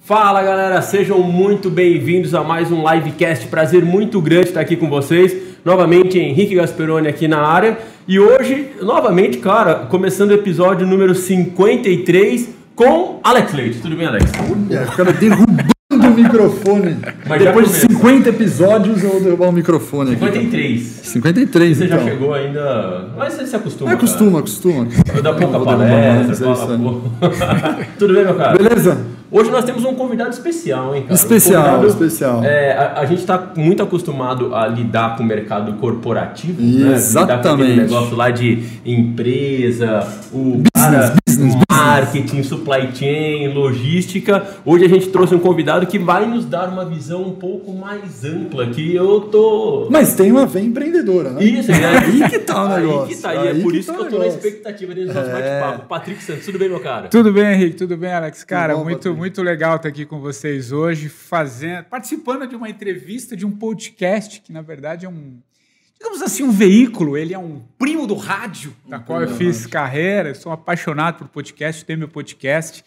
Fala galera, sejam muito bem-vindos a mais um livecast, prazer muito grande estar aqui com vocês, novamente Henrique Gasperoni aqui na área, e hoje, novamente, cara, começando o episódio número 53 com Alex Leite. Tudo bem, Alex? Olha, cara, derrubando o microfone. Mas depois de 50 episódios eu vou derrubar o microfone aqui. 53. 53, Você então. já chegou ainda, mas você se acostuma. Acostuma. Dá pouca palestra, fala pouco. Tudo bem, meu cara? Beleza? Hoje nós temos um convidado especial, hein, cara? Especial. A gente está muito acostumado a lidar com o mercado corporativo, exatamente. Lidar com aquele negócio lá de empresa, o business, marketing, supply chain, logística. Hoje a gente trouxe um convidado que vai nos dar uma visão um pouco mais ampla, que eu tô... Mas tem uma veia empreendedora, né? Isso, aí que tá o negócio. Aí que tá, e é por isso que eu tô na expectativa desse nosso bate-papo. Patrick Santos, tudo bem, meu cara? Tudo bem, Henrique, tudo bem, Alex? Cara, bom, muito legal estar aqui com vocês hoje, participando de uma entrevista de um podcast, que na verdade é digamos assim, um veículo. Ele é um primo do rádio, da qual eu fiz carreira. Eu sou apaixonado por podcast, tenho meu podcast.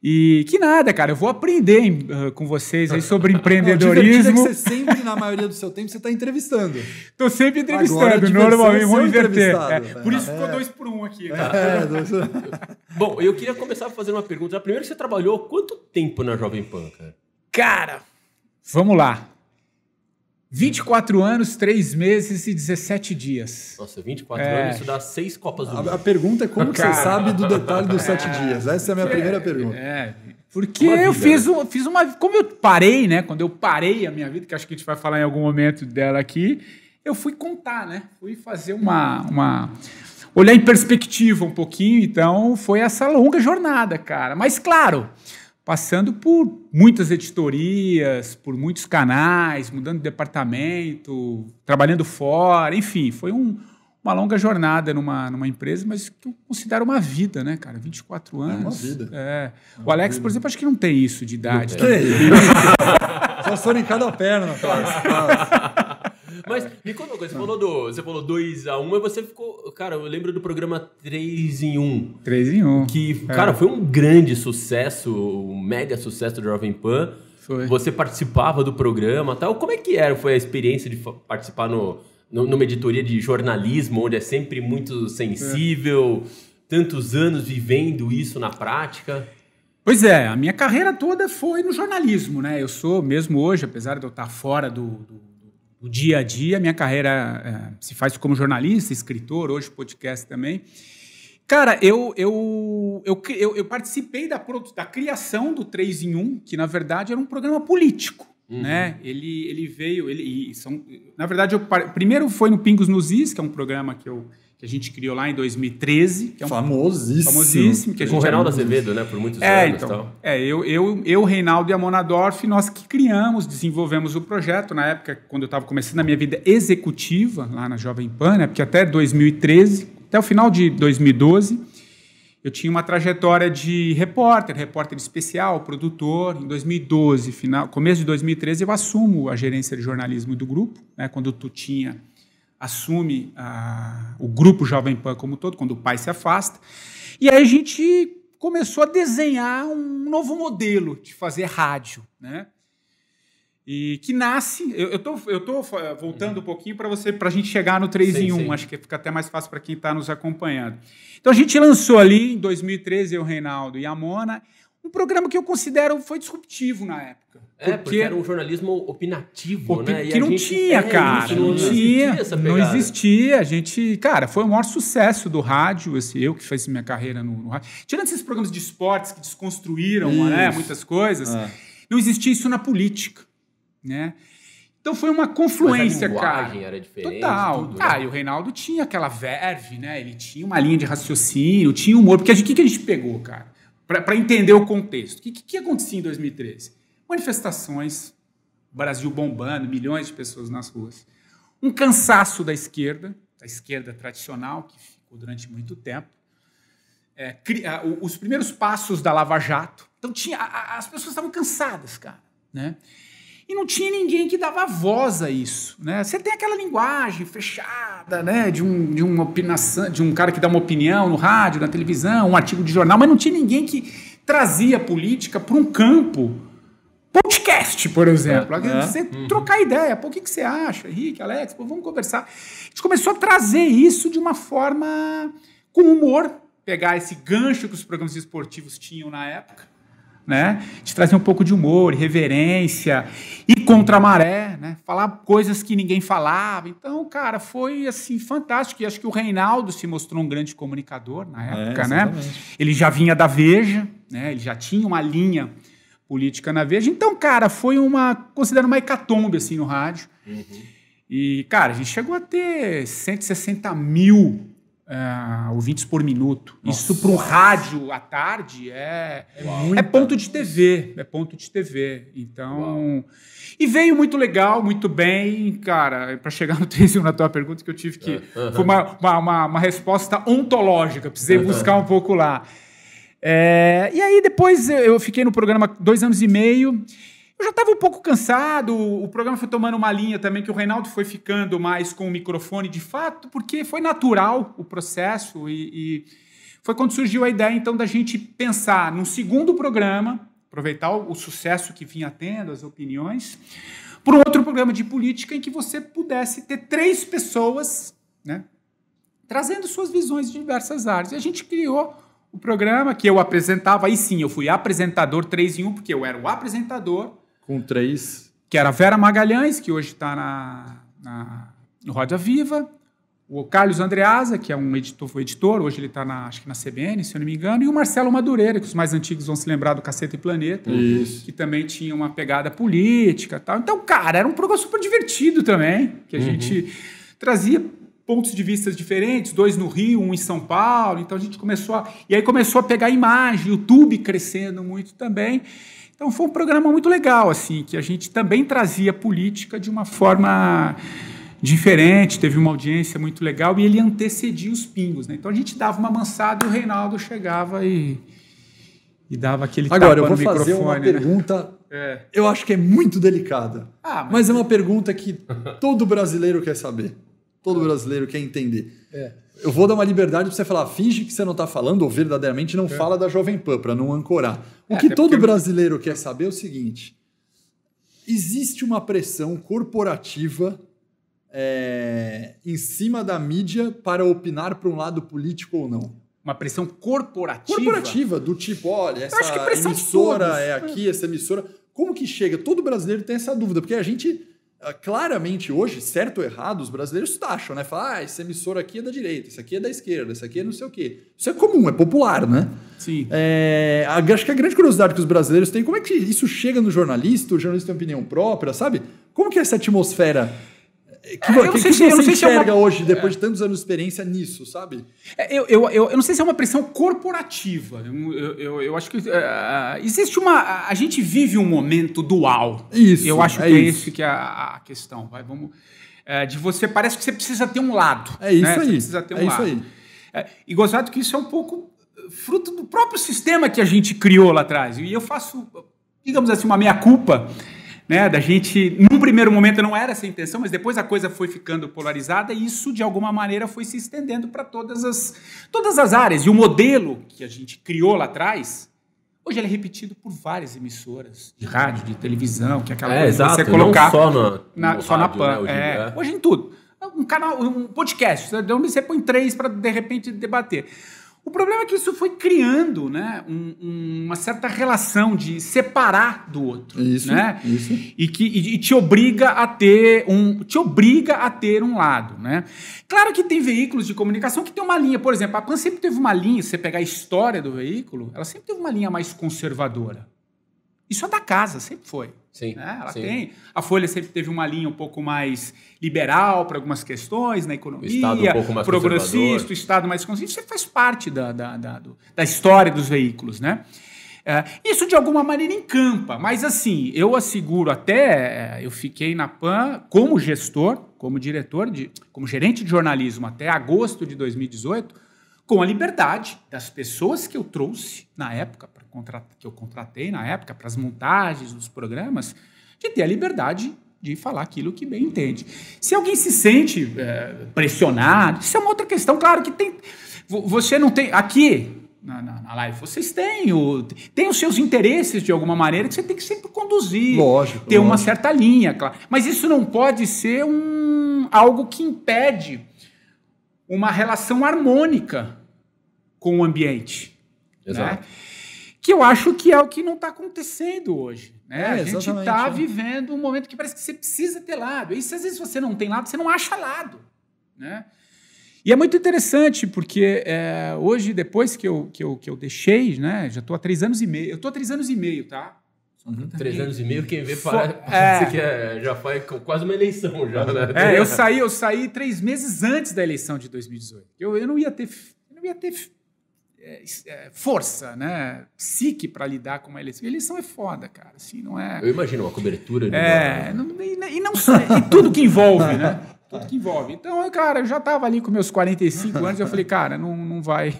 E que nada, cara, eu vou aprender com vocês aí sobre empreendedorismo. Não, é que você sempre, na maioria do seu tempo, você está entrevistando. Estou sempre entrevistando, agora, normalmente, vamos inverter. Por isso ficou 2 por 1 aqui. Bom, eu queria começar fazendo uma pergunta. Primeiro, você trabalhou quanto tempo na Jovem Pan, cara? Cara, vamos lá. 24 anos, 3 meses e 17 dias. Nossa, 24 anos, isso dá 6 Copas do Mundo. A pergunta é como que você sabe do detalhe dos 7 dias? Essa é a minha primeira pergunta. Porque eu fiz uma... Como eu parei, né? Quando eu parei a minha vida, que acho que a gente vai falar em algum momento dela aqui, eu fui contar, né? Fui fazer olhar em perspectiva um pouquinho, então foi essa longa jornada, cara. Mas, claro, passando por muitas editorias, por muitos canais, mudando de departamento, trabalhando fora, enfim, foi uma longa jornada numa empresa, mas que eu considero uma vida, né, cara? 24 anos. É uma vida. O Alex, por exemplo, acho que não tem isso de idade. Só foram em cada perna, cara. Mas me conta uma coisa, você falou 2-1, e você ficou... Cara, eu lembro do programa 3 em 1. 3 em 1. Que, cara, foi um grande sucesso, um mega sucesso do Jovem Pan. Foi. Você participava do programa e tal. Como é que foi a experiência de participar numa editoria de jornalismo, onde é sempre muito sensível, tantos anos vivendo isso na prática? Pois é, a minha carreira toda foi no jornalismo, né? Eu sou, mesmo hoje, apesar de eu estar fora do dia a dia, minha carreira se faz como jornalista, escritor, hoje podcast também. Cara, eu participei da criação do 3 em 1, que na verdade era um programa político. Né? Ele veio... na verdade, primeiro foi no Pingos nos Is, que é um programa que a gente criou lá em 2013. Que é famosíssimo. Que a gente com o Reinaldo Azevedo, né? Por muitos anos. Então, eu, Reinaldo e a Mona Dorf, nós que desenvolvemos o projeto na época, quando eu estava começando a minha vida executiva lá na Jovem Pan, né? Porque até 2013, até o final de 2012, eu tinha uma trajetória de repórter especial, produtor. Em 2012, começo de 2013, eu assumo a gerência de jornalismo do grupo, né? Quando o Tutinha assume o grupo Jovem Pan como todo, quando o pai se afasta. E aí a gente começou a desenhar um novo modelo de fazer rádio, né? E que nasce... Eu tô voltando um pouquinho para a gente chegar no 3 em 1. Sim. Acho que fica até mais fácil para quem está nos acompanhando. Então a gente lançou ali, em 2013, eu, Reinaldo e a Mona, um programa que eu considero foi disruptivo na época. Porque era um jornalismo opinativo, né? Que não tinha, cara. Não existia. A gente... Cara, foi o maior sucesso do rádio, eu que fiz minha carreira no rádio. Tirando esses programas de esportes que desconstruíram, né, muitas coisas, não existia isso na política, né? Então foi uma confluência, mas a cara. Era diferente. Total. Tudo, né? E o Reinaldo tinha aquela verve, né? Ele tinha uma linha de raciocínio, tinha humor. Porque o que a gente pegou, cara? Para entender o contexto. O que acontecia em 2013? Manifestações, Brasil bombando, milhões de pessoas nas ruas. Um cansaço da esquerda tradicional, que ficou durante muito tempo. Os primeiros passos da Lava Jato. Então as pessoas estavam cansadas, cara, né? E não tinha ninguém que dava voz a isso, né? Você tem aquela linguagem fechada, né? De um cara que dá uma opinião no rádio, na televisão, um artigo de jornal, mas não tinha ninguém que trazia política para um campo podcast, por exemplo. Você trocar ideia. Pô, o que você acha, Henrique, Alex? Pô, vamos conversar. A gente começou a trazer isso de uma forma com humor, pegar esse gancho que os programas esportivos tinham na época, né? De trazer um pouco de humor, irreverência, ir contra a maré, né? Falar coisas que ninguém falava. Então, cara, foi assim fantástico. E acho que o Reinaldo se mostrou um grande comunicador na época, né? Ele já vinha da Veja, né? Ele já tinha uma linha política na Veja. Então, cara, foi considerado uma hecatombe assim no rádio. E, cara, a gente chegou a ter 160 mil ouvintes por minuto. Nossa. Isso para um rádio à tarde é ponto de TV. É ponto de TV. Então, uau. E veio muito legal, muito bem, cara, para chegar no 3 na tua pergunta, que eu tive que... Foi uma resposta ontológica, precisei buscar um pouco lá. E aí depois eu fiquei no programa 2 anos e meio. Eu já estava um pouco cansado, o programa foi tomando uma linha também, que o Reinaldo foi ficando mais com o microfone de fato, porque foi natural o processo e foi quando surgiu a ideia, então, da gente pensar num segundo programa, aproveitar o sucesso que vinha tendo, as opiniões, por um outro programa de política em que você pudesse ter 3 pessoas, né, trazendo suas visões de diversas áreas. E a gente criou o programa que eu apresentava, aí sim, eu fui apresentador 3 em 1, porque eu era o apresentador, com 3. Que era a Vera Magalhães, que hoje está no Roda Viva. O Carlos Andreasa, que é foi editor, hoje ele está acho que na CBN, se eu não me engano. E o Marcelo Madureira, que os mais antigos vão se lembrar do Caceta e Planeta. Isso. Que também tinha uma pegada política e tal. Então, cara, era um programa super divertido também, que a gente trazia pontos de vista diferentes, 2 no Rio, 1 em São Paulo. Então a gente começou a pegar imagem, YouTube crescendo muito também. Então foi um programa muito legal, assim, que a gente também trazia política de uma forma diferente, teve uma audiência muito legal e ele antecedia os pingos, né? Então a gente dava uma mansada e o Reinaldo chegava e dava aquele tapa no microfone. Agora, eu vou fazer uma pergunta, eu acho que é muito delicada, mas é uma pergunta que todo brasileiro quer saber, todo brasileiro quer entender. Eu vou dar uma liberdade para você falar, finge que você não está falando, ou verdadeiramente não fala da Jovem Pan, para não ancorar. O que todo brasileiro quer saber é o seguinte, existe uma pressão corporativa em cima da mídia para opinar para um lado político ou não? Uma pressão corporativa? Corporativa, do tipo, olha, essa emissora é aqui, essa emissora... Como que chega? Todo brasileiro tem essa dúvida, porque a gente... Claramente hoje, certo ou errado, os brasileiros taxam, né? Falam, essa emissora aqui é da direita, isso aqui é da esquerda, isso aqui é não sei o quê. Isso é comum, é popular, né? Sim. Acho que a grande curiosidade que os brasileiros têm, como é que isso chega no jornalista, o jornalista tem opinião própria, sabe? Como que é essa atmosfera... você enxerga hoje, depois de tantos anos de experiência nisso, sabe? Eu não sei se é uma pressão corporativa. Eu acho que existe uma... A gente vive um momento dual. Isso. Eu acho que é isso que é a questão. De você... Parece que você precisa ter um lado. É isso, né? aí. Você precisa ter um lado. Isso aí. E gozado que isso é um pouco fruto do próprio sistema que a gente criou lá atrás. E eu faço, digamos assim, uma meia-culpa... Né, da gente, num primeiro momento não era essa a intenção, mas depois a coisa foi ficando polarizada e isso, de alguma maneira, foi se estendendo para todas as áreas. E o modelo que a gente criou lá atrás, hoje ele é repetido por várias emissoras de rádio, de televisão, que é aquela coisa exato, de você colocar não só na rádio, PAN. Né, hoje em tudo. Um canal, um podcast, onde você põe 3 para, de repente, debater. O problema é que isso foi criando, né, uma certa relação de separar do outro. Isso, né? Isso. E te obriga a ter um lado. Né? Claro que tem veículos de comunicação que tem uma linha. Por exemplo, a PAN sempre teve uma linha, se você pegar a história do veículo, ela sempre teve uma linha mais conservadora. Isso é da casa, sempre foi. Sim, né? Ela sim. tem. A Folha sempre teve uma linha um pouco mais liberal para algumas questões na economia, o Estado um pouco mais progressista, o Estado mais conservador. Isso faz parte da história dos veículos, né? Isso de alguma maneira encampa, mas assim, eu asseguro até, eu fiquei na PAN como gestor, como diretor, como gerente de jornalismo até agosto de 2018, com a liberdade das pessoas que eu trouxe na época, que eu contratei na época para as montagens dos programas, de ter a liberdade de falar aquilo que bem entende. Se alguém se sente pressionado, isso é uma outra questão. Claro que tem... Você não tem... Aqui, na live. Vocês têm os seus interesses de alguma maneira que você tem que sempre conduzir. Lógico. Ter uma certa linha, claro. Mas isso não pode ser algo que impede uma relação harmônica com o ambiente. Exato. Né? Que eu acho que é o que não está acontecendo hoje. Né? A gente está vivendo um momento que parece que você precisa ter lado. E se às vezes você não tem lado, você não acha lado. Né? E é muito interessante, porque hoje, depois que eu deixei, né, já estou há 3 anos e meio. Eu estou há 3 anos e meio, tá? 3 anos e meio, quem vê parece que já foi quase uma eleição já, né? Eu saí 3 meses antes da eleição de 2018. Eu não ia ter força, né, psique para lidar com uma eleição. A eleição é foda, cara. Assim, não é... Eu imagino uma cobertura. E tudo que envolve, né? Tudo que envolve. Então, cara, eu já estava ali com meus 45 anos, eu falei, cara, não vai...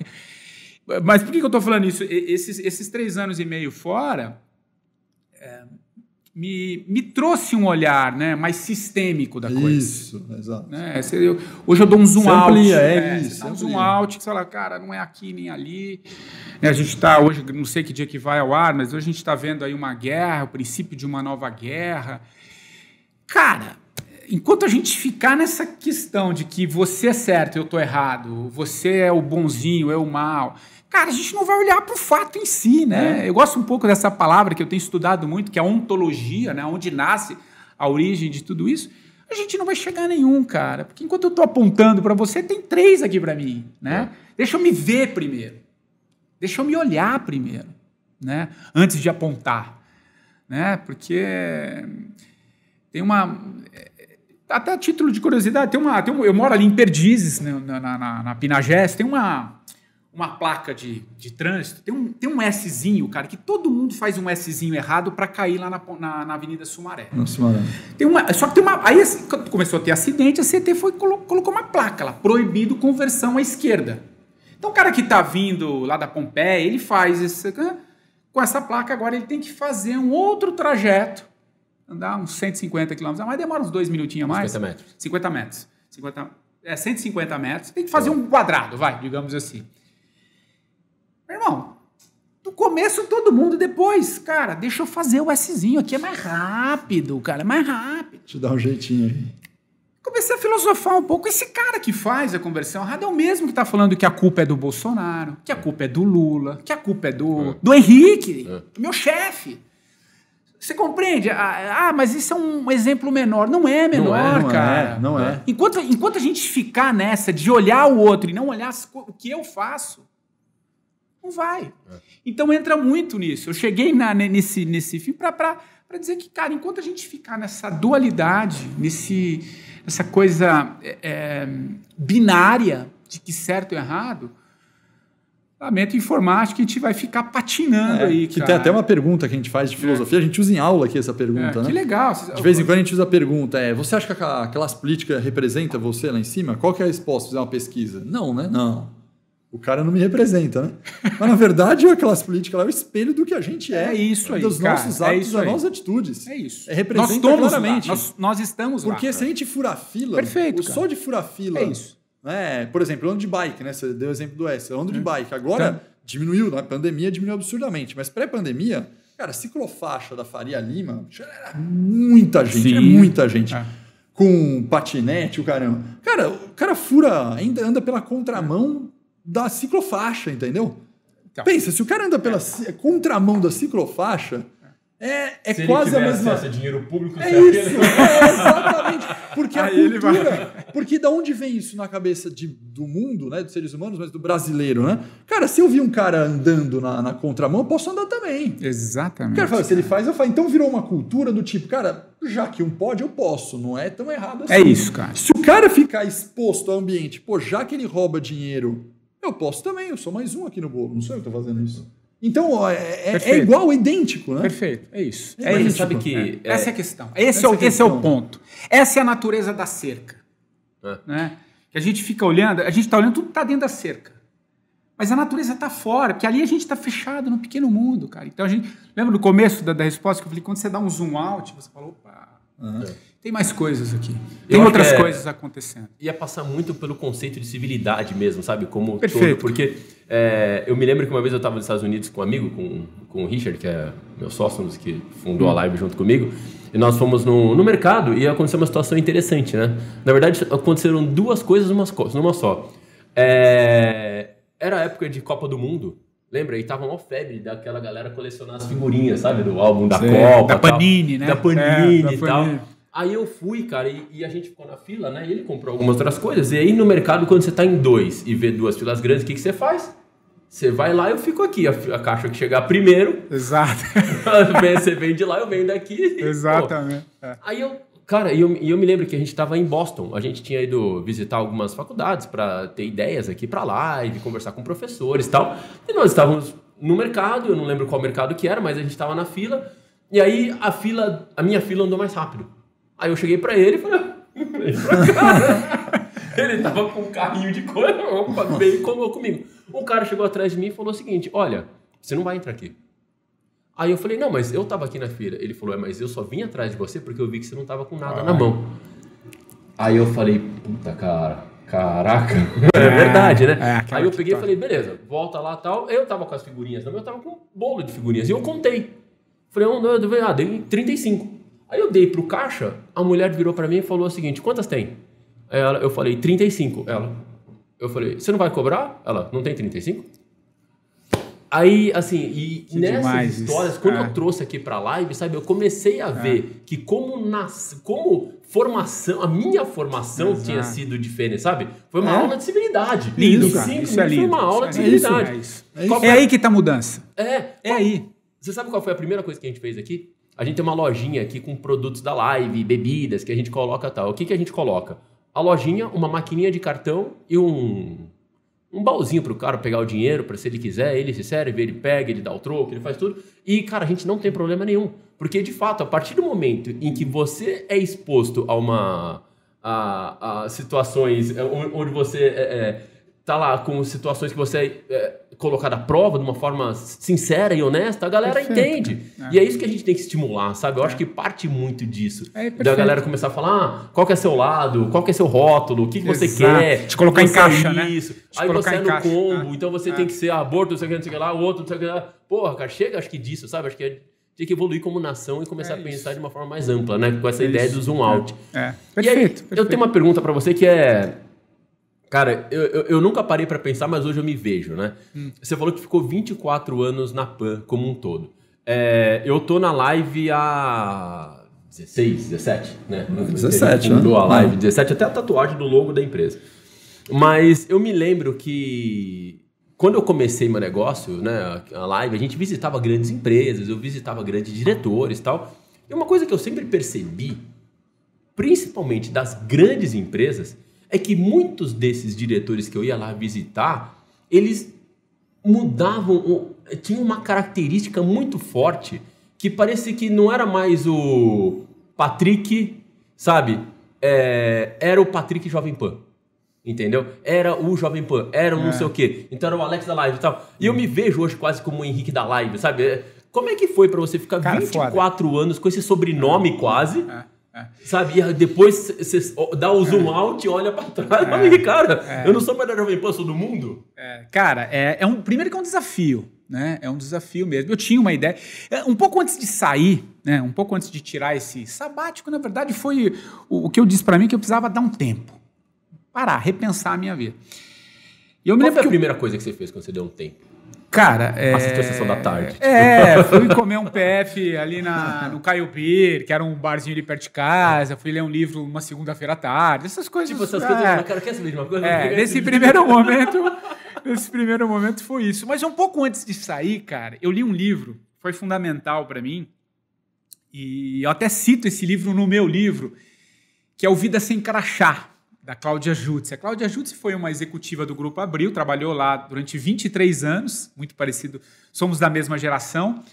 Mas por que eu estou falando isso? Esses 3 anos e meio fora me trouxe um olhar, né, mais sistêmico da coisa. Isso, exato. Né? Hoje eu dou um zoom out. Um zoom out, que você fala, cara, não é aqui nem ali. A gente está hoje, não sei que dia que vai ao ar, mas hoje a gente está vendo aí uma guerra, o princípio de uma nova guerra. Cara, enquanto a gente ficar nessa questão de que você é certo, eu estou errado, você é o bonzinho, eu o mal... Cara, a gente não vai olhar para o fato em si, né? Eu gosto um pouco dessa palavra que eu tenho estudado muito, que é a ontologia, né? Onde nasce a origem de tudo isso. A gente não vai chegar a nenhum, cara. Porque enquanto eu estou apontando para você, tem 3 aqui para mim, né? Deixa eu me ver primeiro. Deixa eu me olhar primeiro, né? Antes de apontar, né? Porque tem uma... Até a título de curiosidade, eu moro ali em Perdizes, né? na Pinagés, tem uma placa de trânsito, tem um Szinho, cara, que todo mundo faz um Szinho errado para cair lá na Avenida Sumaré. Só que tem uma... Aí, quando começou a ter acidente, a CT colocou uma placa lá, proibido conversão à esquerda. Então, o cara que está vindo lá da Pompeia, ele faz com essa placa, agora ele tem que fazer um outro trajeto, andar uns 150 quilômetros, mas demora uns 2 minutinhos a mais. 50 metros. 50 metros. 150 metros, tem que fazer um quadrado, digamos assim. Meu irmão, no começo todo mundo, depois, cara, deixa eu fazer o Szinho aqui, é mais rápido, cara, é mais rápido. Te dá um jeitinho aí. Comecei a filosofar um pouco. Esse cara que faz a conversão errada é o mesmo que está falando que a culpa é do Bolsonaro, que a culpa é do Lula, que a culpa é do Henrique, meu chefe. Você compreende? Mas isso é um exemplo menor. Não é menor, cara. Não é. Enquanto a gente ficar nessa de olhar o outro e não olhar o que eu faço, não vai. Então entra muito nisso. Eu cheguei nesse fim para dizer que, cara, enquanto a gente ficar nessa dualidade, nessa coisa binária de que certo e errado, lamento informar que a gente vai ficar patinando aí, que cara. Tem até uma pergunta que a gente faz de filosofia, a gente usa em aula aqui essa pergunta, né? Que legal. De vez em quando a gente usa a pergunta, você acha que a classe política representa você lá em cima? Qual que é a resposta? Fizer uma pesquisa? Não, né? Não. O cara não me representa, né? Mas, na verdade, a classe política lá é o espelho do que a gente é. É isso aí, dos nossos hábitos, das nossas atitudes. É isso. Representa claramente. Nós estamos lá. Porque se a gente furar fila, perfeito, só de furar fila... É isso. Por exemplo, eu ando de bike, né? Você deu o exemplo do S. Eu ando de bike. Agora, diminuiu, na pandemia diminuiu absurdamente. Mas pré-pandemia, cara, ciclofaixa da Faria Lima, era muita gente. É muita gente. Com patinete, o caramba. Cara, o cara fura, ainda anda pela contramão da ciclofaixa, entendeu? Então, pensa, se o cara anda pela contramão da ciclofaixa, é quase a mesma... acesso a dinheiro público... isso, exatamente. Porque a cultura... Porque da onde vem isso na cabeça do mundo, né, dos seres humanos, mas do brasileiro, né? Cara, se eu vi um cara andando na contramão, eu posso andar também. Exatamente. O cara fala, se ele faz, eu faço. Então virou uma cultura do tipo, cara, já que um pode, eu posso. Não é tão errado assim. É isso, cara. Se o cara ficar exposto ao ambiente, já que ele rouba dinheiro, eu posso também. Eu sou mais um aqui no bolo. Não sou eu que estou fazendo isso. Então, é igual, idêntico, né? Perfeito, é isso. Isso. Sabe que essa é a questão. Esse é o ponto. Essa é a natureza da cerca. Né? Que a gente fica olhando, a gente está olhando, tudo está dentro da cerca. Mas a natureza está fora, porque ali a gente está fechado num pequeno mundo, cara. Então, lembra no começo da resposta que eu falei, quando você dá um zoom out, você fala, opa, Tem mais coisas aqui. Tem outras coisas acontecendo. Ia passar muito pelo conceito de civilidade mesmo, sabe? Como Perfeito. todo. Porque eu me lembro que uma vez eu estava nos Estados Unidos com um amigo, com o Richard, que é meu sócio, que fundou a Live junto comigo. E nós fomos no mercado e aconteceu uma situação interessante, né? Na verdade, aconteceram duas coisas numa só. Era a época de Copa do Mundo. Lembra? E tava uma febre daquela galera colecionar as figurinhas, sabe? Do álbum da Copa. Da Panini, né? Da Panini e tal. Aí eu fui, cara, e a gente ficou na fila, né? E ele comprou algumas outras coisas. E aí no mercado, quando você tá em dois e vê duas filas grandes, o que você faz? Você vai lá, eu fico aqui. A caixa que chegar primeiro. Exato. Você vem de lá, eu venho daqui. Exatamente. Aí eu me lembro que a gente estava em Boston. A gente tinha ido visitar algumas faculdades para ter ideias aqui para live, conversar com professores e tal. E nós estávamos no mercado, eu não lembro qual mercado que era, mas a gente estava na fila. E aí a minha fila andou mais rápido. Aí eu cheguei para ele e falei, vem pra cá, né? Ele tava com um carrinho de coisa, veio e comeu comigo. Um cara chegou atrás de mim e falou o seguinte, olha, você não vai entrar aqui. Aí eu falei, não, mas eu tava aqui na fila. Ele falou, mas eu só vim atrás de você porque eu vi que você não tava com nada na mão. Aí eu falei, puta caraca, é verdade, né? Aí eu peguei e falei, beleza, volta lá e tal. Eu tava com as figurinhas, eu tava com um bolo de figurinhas. E eu contei. Falei, dei 35. Aí eu dei pro caixa, a mulher virou pra mim e falou o seguinte, quantas tem? Eu falei, 35. Eu falei, você não vai cobrar? Ela, não tem 35? Aí, assim, e nessas histórias, quando eu trouxe aqui pra live, sabe, eu comecei a ver que como formação, a minha formação tinha sido diferente, sabe? Foi uma aula de civilidade. Lindo, cara. Isso é lindo. Foi uma aula de civilidade. É aí que tá a mudança. É aí. Você sabe qual foi a primeira coisa que a gente fez aqui? A gente tem uma lojinha aqui com produtos da live, bebidas, que a gente coloca tal. O que a gente coloca? A lojinha, uma maquininha de cartão e um baúzinho pro cara pegar o dinheiro, para se ele quiser, ele se serve, ele pega, ele dá o troco, ele faz tudo. E, cara, a gente não tem problema nenhum. Porque, de fato, a partir do momento em que você é exposto a situações onde você tá lá com situações que você é colocado à prova de uma forma sincera e honesta, a galera entende. E é isso que a gente tem que estimular, sabe? Eu acho que parte muito disso. Da galera começar a falar, qual que é seu lado, qual que é seu rótulo, o que você quer. Te colocar em caixa, né? Isso. Aí você é no combo, então você tem que ser aborto, não sei o que lá, o outro, não sei o que lá. Porra, cara, chega acho que disso, sabe? Acho que tem que evoluir como nação e começar a pensar de uma forma mais ampla, né? Com essa ideia do zoom out. Perfeito. Eu tenho uma pergunta pra você que é... Cara, eu nunca parei pra pensar, mas hoje eu me vejo, né? Você falou que ficou 24 anos na PAN como um todo. Eu tô na live há 16, 17, né? 17, fundou a live, 17, até a tatuagem do logo da empresa. Mas eu me lembro que quando eu comecei meu negócio, né, a live, a gente visitava grandes empresas, eu visitava grandes diretores e tal. E uma coisa que eu sempre percebi, principalmente das grandes empresas, é que muitos desses diretores que eu ia lá visitar, eles mudavam, tinham uma característica muito forte, que parecia que não era mais o Patrick, sabe? Era o Patrick Jovem Pan, entendeu? Era o Jovem Pan, era o não sei o quê. Então era o Alex da Live e tal. E eu me vejo hoje quase como o Henrique da Live, sabe? Como é que foi pra você ficar 24 anos com esse sobrenome quase... Sabe, e depois você dá o zoom out e olha pra trás e fala, cara, eu não sou mais da Jovem Pan, sou do mundo. Cara, primeiro que é um desafio, né? É um desafio mesmo. Eu tinha uma ideia. Um pouco antes de sair, né? Um pouco antes de tirar esse sabático, na verdade, foi o que eu disse pra mim que eu precisava dar um tempo. Parar, repensar a minha vida. E eu me Qual foi a primeira coisa que você fez quando você deu um tempo? Cara, assistiu a sessão da tarde. Fui comer um PF ali no Caio Pir, que era um barzinho ali perto de casa. Fui ler um livro uma segunda-feira à tarde. Essas coisas. Tipo, essas coisas. Cara, quer saber de uma coisa? Nesse primeiro momento foi isso. Mas um pouco antes de sair, cara, eu li um livro, foi fundamental para mim. E eu até cito esse livro no meu livro, que é O Vida Sem Crachá, da Cláudia Jutzi. A Cláudia Jutzi foi uma executiva do Grupo Abril, trabalhou lá durante 23 anos, muito parecido, somos da mesma geração.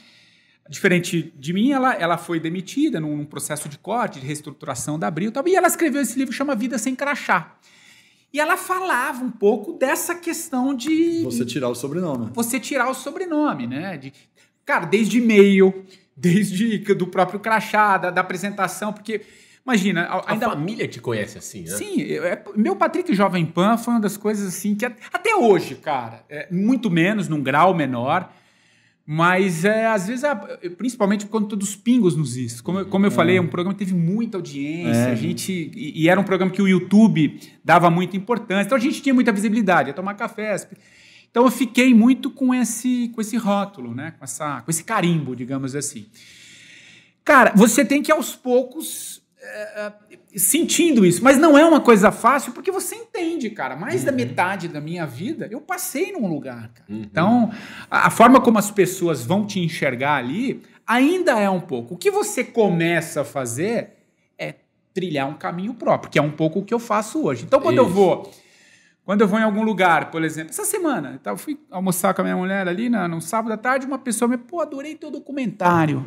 Diferente de mim, ela foi demitida num processo de corte, de reestruturação da Abril, e ela escreveu esse livro que chama Vida Sem Crachá. E ela falava um pouco dessa questão de... Você tirar o sobrenome. Você tirar o sobrenome, né? Cara, desde e-mail, Desde do próprio crachá, da apresentação, porque... Imagina... A família te conhece assim, né? Sim. Meu Patrick Jovem Pan foi uma das coisas assim que até hoje, cara, muito menos, num grau menor, mas às vezes, principalmente por conta dos pingos nos is. Como eu falei, é um programa que teve muita audiência, e era um programa que o YouTube dava muita importância, então a gente tinha muita visibilidade, ia tomar café. Então eu fiquei muito com esse rótulo, né? Com esse carimbo, digamos assim. Cara, você tem que aos poucos... sentindo isso, mas não é uma coisa fácil porque você entende, cara, mais da metade da minha vida eu passei num lugar, cara. Então a forma como as pessoas vão te enxergar ali ainda é um pouco, o que você começa a fazer é trilhar um caminho próprio, que é um pouco o que eu faço hoje. Então quando eu vou em algum lugar, por exemplo, essa semana eu fui almoçar com a minha mulher ali no sábado à tarde, uma pessoa me adorei teu documentário.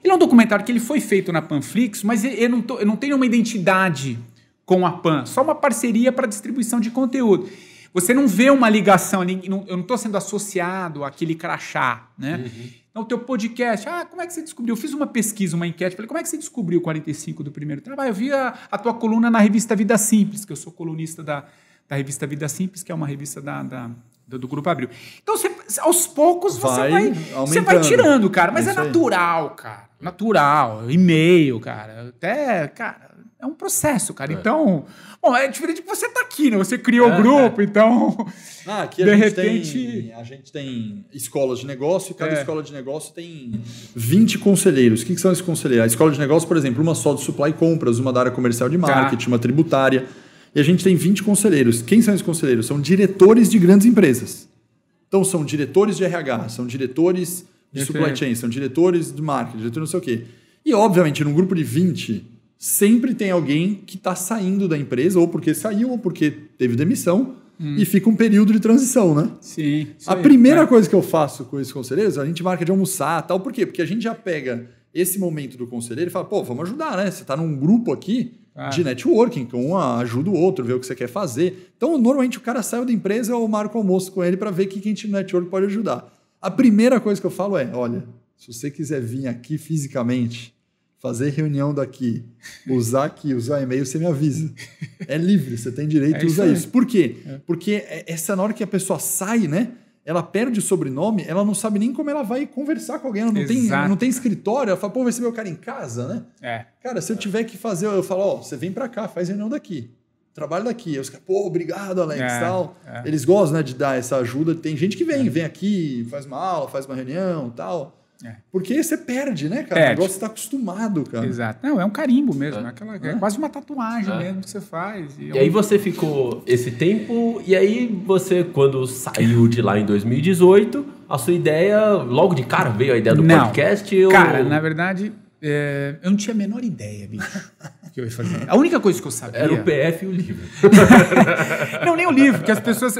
Ele é um documentário que ele foi feito na Panflix, mas eu não tenho uma identidade com a Pan, só uma parceria para distribuição de conteúdo. Você não vê uma ligação ali, eu não estou sendo associado àquele crachá, né? Então, o teu podcast, como é que você descobriu? Eu fiz uma pesquisa, uma enquete, falei, como é que você descobriu o 45 do primeiro trabalho? Eu vi a tua coluna na revista Vida Simples, que eu sou colunista da revista Vida Simples, que é uma revista do Grupo Abril. Então, aos poucos, você vai tirando, cara. Mas é natural, cara. Natural. E-mail, cara. Cara, é um processo, cara. Então, bom, é diferente que você tá aqui, né? Você criou o grupo, então... Aqui a gente tem escolas de negócio e cada escola de negócio tem 20 conselheiros. O que são esses conselheiros? A escola de negócio, por exemplo, uma só de supply e compras, uma da área comercial de marketing, uma tributária... E a gente tem 20 conselheiros. Quem são esses conselheiros? São diretores de grandes empresas. Então, são diretores de RH, são diretores de supply chain, são diretores de marketing, diretores não sei o quê. E, obviamente, num grupo de 20, sempre tem alguém que está saindo da empresa, ou porque saiu, ou porque teve demissão, e fica um período de transição, né? Sim. A primeira coisa que eu faço com esses conselheiros, a gente marca de almoçar, tal. Por quê? Porque a gente já pega esse momento do conselheiro e fala, vamos ajudar, né? Você está num grupo aqui de networking, que um ajuda o outro, vê o que você quer fazer. Então, normalmente, o cara saiu da empresa, eu marco almoço com ele para ver que a gente no network pode ajudar. A primeira coisa que eu falo é, olha, se você quiser vir aqui fisicamente, fazer reunião daqui, usar e-mail, você me avisa. É livre, você tem direito a usar isso. Por quê? Porque essa na hora que a pessoa sai, né? Ela perde o sobrenome, ela não sabe nem como ela vai conversar com alguém. Ela não tem escritório. Ela fala, vai receber o cara em casa, né? Cara, se eu tiver que fazer, eu falo, você vem pra cá, faz reunião daqui. Trabalho daqui. Aí os caras, obrigado, Alex, tal. Eles gostam, né, de dar essa ajuda. Tem gente que vem aqui, faz uma aula, faz uma reunião, tal. Porque você perde, né, cara? O negócio você tá acostumado, cara. Exato. Não, é um carimbo mesmo. É quase uma tatuagem mesmo que você faz. E aí você ficou esse tempo, e aí você, quando saiu de lá em 2018, a sua ideia, logo de cara, veio a ideia do podcast? Cara, na verdade, eu não tinha a menor ideia, bicho, que eu ia fazer. A única coisa que eu sabia... Era o PF e o livro. Não, nem o livro, que as pessoas...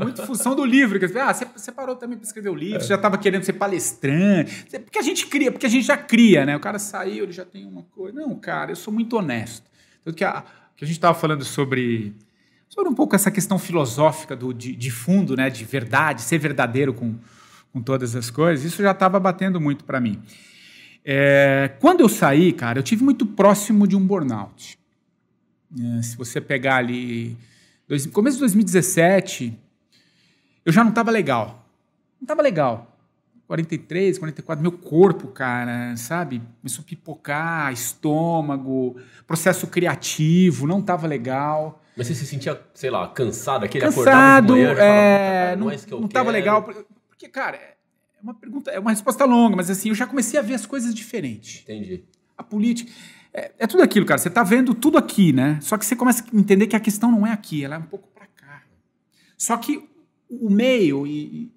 Muito função do livro. Que você parou também para escrever o livro, você já estava querendo ser palestrante. Porque a gente cria, porque a gente já cria, né? O cara saiu, ele já tem uma coisa. Não, cara, eu sou muito honesto. Tanto que a gente estava falando sobre um pouco essa questão filosófica de fundo, né? De verdade, ser verdadeiro com todas as coisas. Isso já estava batendo muito para mim. Quando eu saí, cara, eu tive muito próximo de um burnout. Se você pegar ali... começo de 2017, eu já não estava legal. Não estava legal. 43, 44, meu corpo, cara, sabe? Começou a pipocar, estômago, processo criativo, não estava legal. Mas você se sentia, sei lá, cansado? Cansado, não estava legal. Porque, cara... É uma resposta longa, mas assim, eu já comecei a ver as coisas diferentes. Entendi. A política... É tudo aquilo, cara. Você tá vendo tudo aqui, né? Só que você começa a entender que a questão não é aqui, ela é um pouco pra cá. Só que o meio e...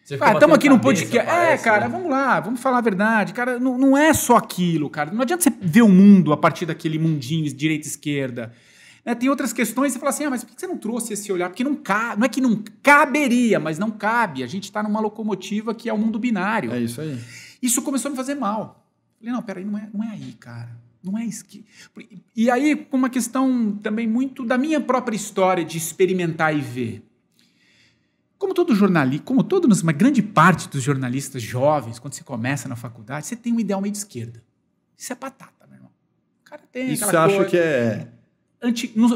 Estamos aqui num podcast. Cara, vamos lá, vamos falar a verdade. Cara, não é só aquilo, cara. Não adianta você ver o mundo a partir daquele mundinho de direita e esquerda. Tem outras questões, você fala assim, mas por que você não trouxe esse olhar? Porque não é que não caberia, mas não cabe. A gente está numa locomotiva que é o mundo binário. É isso aí. Isso começou a me fazer mal. Falei, não, peraí, não é aí, cara. Não é isso que... E aí, com uma questão também muito da minha própria história de experimentar e ver. como todo jornalista, uma grande parte dos jornalistas jovens, quando você começa na faculdade, você tem um ideal meio de esquerda. Isso é batata, meu irmão. O cara tem isso aquela coisa... Isso você acha que é...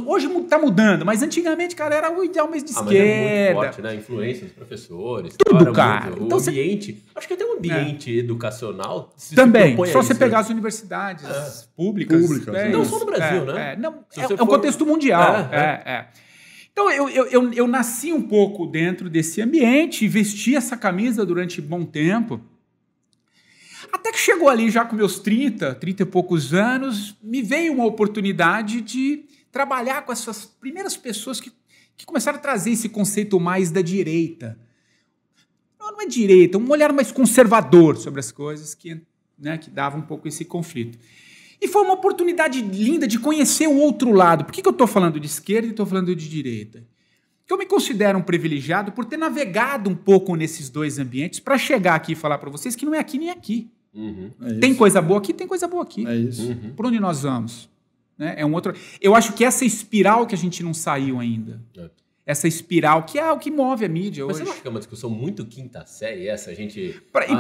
Hoje está mudando, mas antigamente, cara, era o ideal mais de esquerda. Mas é muito forte, né? Influência dos professores. Tudo, cara. Muito, então, o ambiente... Acho que até o ambiente educacional... Também. Só você pegar as universidades públicas. Não só no Brasil, né? É um contexto mundial. Então, eu nasci um pouco dentro desse ambiente, vesti essa camisa durante um bom tempo. Até que chegou ali já com meus 30 e poucos anos, me veio uma oportunidade de trabalhar com essas primeiras pessoas que começaram a trazer esse conceito mais da direita. Não é direita, um olhar mais conservador sobre as coisas que dava um pouco esse conflito. E foi uma oportunidade linda de conhecer o outro lado. Por que eu estou falando de esquerda e estou falando de direita? Porque eu me considero um privilegiado por ter navegado um pouco nesses dois ambientes para chegar aqui e falar para vocês que não é aqui nem aqui. Tem coisa boa aqui, tem coisa boa aqui. É isso. Por onde nós vamos? Né? É um outro... Eu acho que essa espiral que a gente não saiu ainda, essa espiral que é o que move a mídia hoje. Mas você não acha que é uma discussão muito quinta série essa? A gente...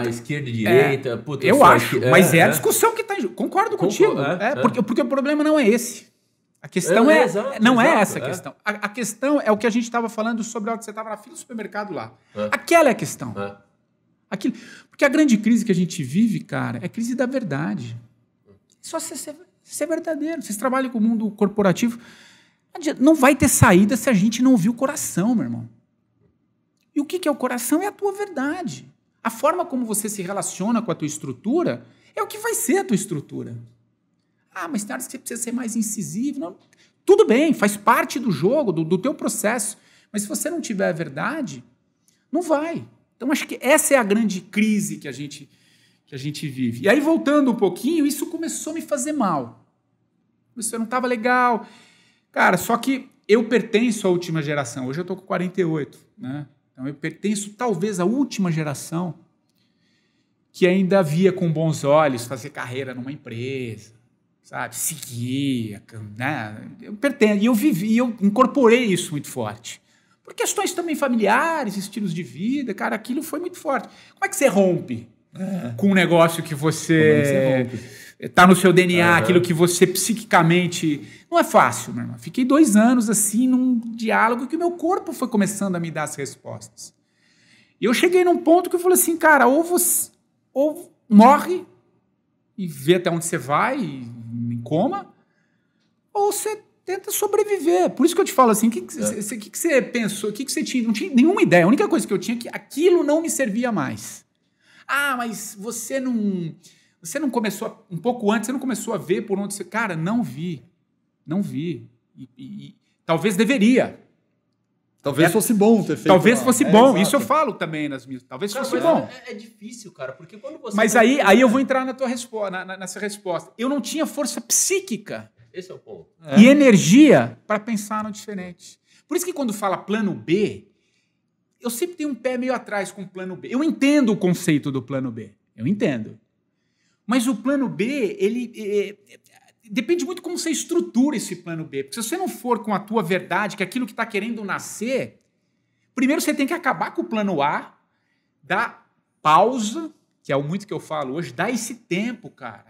esquerda e direita... eu acho, mas é a discussão que está... Concordo contigo. Porque o problema não é esse. A questão não é essa a questão. A questão é o que a gente estava falando sobre a hora que você estava na fila do supermercado lá. Aquela é a questão. Porque a grande crise que a gente vive, cara, é a crise da verdade. Só ser verdadeiro. Vocês trabalham com o mundo corporativo. Não vai ter saída se a gente não ouvir o coração, meu irmão. E o que é o coração? É a tua verdade. A forma como você se relaciona com a tua estrutura é o que vai ser a tua estrutura. Mas tem horas que você precisa ser mais incisivo. Não. Tudo bem, faz parte do jogo, do teu processo. Mas se você não tiver a verdade, não vai. Então, acho que essa é a grande crise que a gente vive. E aí, voltando um pouquinho, isso começou a me fazer mal. Isso não estava legal. Cara, só que eu pertenço à última geração. Hoje eu estou com 48, né? Então, eu pertenço, talvez, à última geração que ainda via com bons olhos fazer carreira numa empresa, sabe? Seguir, né? Eu pertenço. E eu vivi, eu incorporei isso muito forte. Por questões também familiares, estilos de vida, cara, aquilo foi muito forte. Como é que você rompe com um negócio que você está no seu DNA, aquilo que você psiquicamente... Não é fácil, meu irmão. Fiquei 2 anos assim num diálogo que o meu corpo foi começando a me dar as respostas. E eu cheguei num ponto que eu falei assim, cara, ou morre e vê até onde você vai, em coma, ou você tenta sobreviver. Por isso que eu te falo assim, o que você pensou? O que você tinha? Não tinha nenhuma ideia. A única coisa que eu tinha é que aquilo não me servia mais. Mas você não começou, um pouco antes, você não começou a ver por onde você... Cara, não vi. E talvez deveria. Talvez fosse bom ter feito. Talvez fosse bom. Exato. Isso eu falo também nas minhas... Talvez fosse bom. É difícil, cara, porque quando você... Mas aí eu vou entrar na tua resposta, nessa resposta. Eu não tinha força psíquica. Esse é o ponto. E energia para pensar no diferente. Por isso que quando fala plano B, eu sempre tenho um pé meio atrás com o plano B. Eu entendo o conceito do plano B. Eu entendo. Mas o plano B, ele... depende muito como você estrutura esse plano B. Porque se você não for com a tua verdade, que é aquilo que está querendo nascer, primeiro você tem que acabar com o plano A, dar pausa, que é muito que eu falo hoje, dá esse tempo, cara.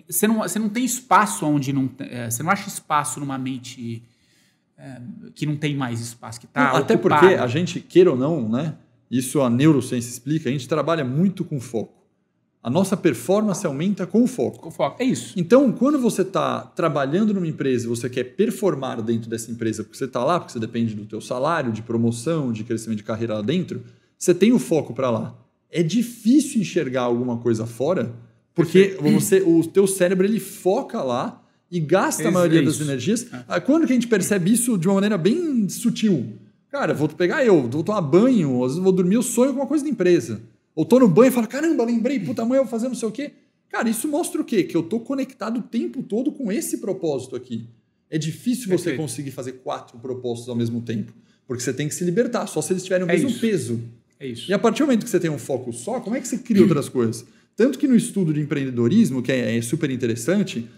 Você não tem espaço onde não... você não acha espaço numa mente que não tem mais espaço, que está até porque a gente, queira ou não, né? Isso a neurociência explica, a gente trabalha muito com foco. A nossa performance aumenta com o foco. Com foco, é isso. Então, quando você está trabalhando numa empresa e você quer performar dentro dessa empresa, porque você está lá, porque você depende do teu salário, de promoção, de crescimento de carreira lá dentro, você tem o foco para lá. É difícil enxergar alguma coisa fora, porque o teu cérebro ele foca lá e gasta a maioria das energias. Quando que a gente percebe isso de uma maneira bem sutil? Cara, vou tomar banho, às vezes vou dormir, eu sonho com uma coisa da empresa. Ou tô no banho e falo, caramba, lembrei, puta, amanhã eu vou fazer não sei o quê. Cara, isso mostra o quê? Que eu tô conectado o tempo todo com esse propósito aqui. É difícil você conseguir fazer 4 propósitos ao mesmo tempo, porque você tem que se libertar, só se eles tiverem o mesmo peso. É isso. E a partir do momento que você tem um foco só, como é que você cria outras coisas? Tanto que no estudo de empreendedorismo, que é super interessante,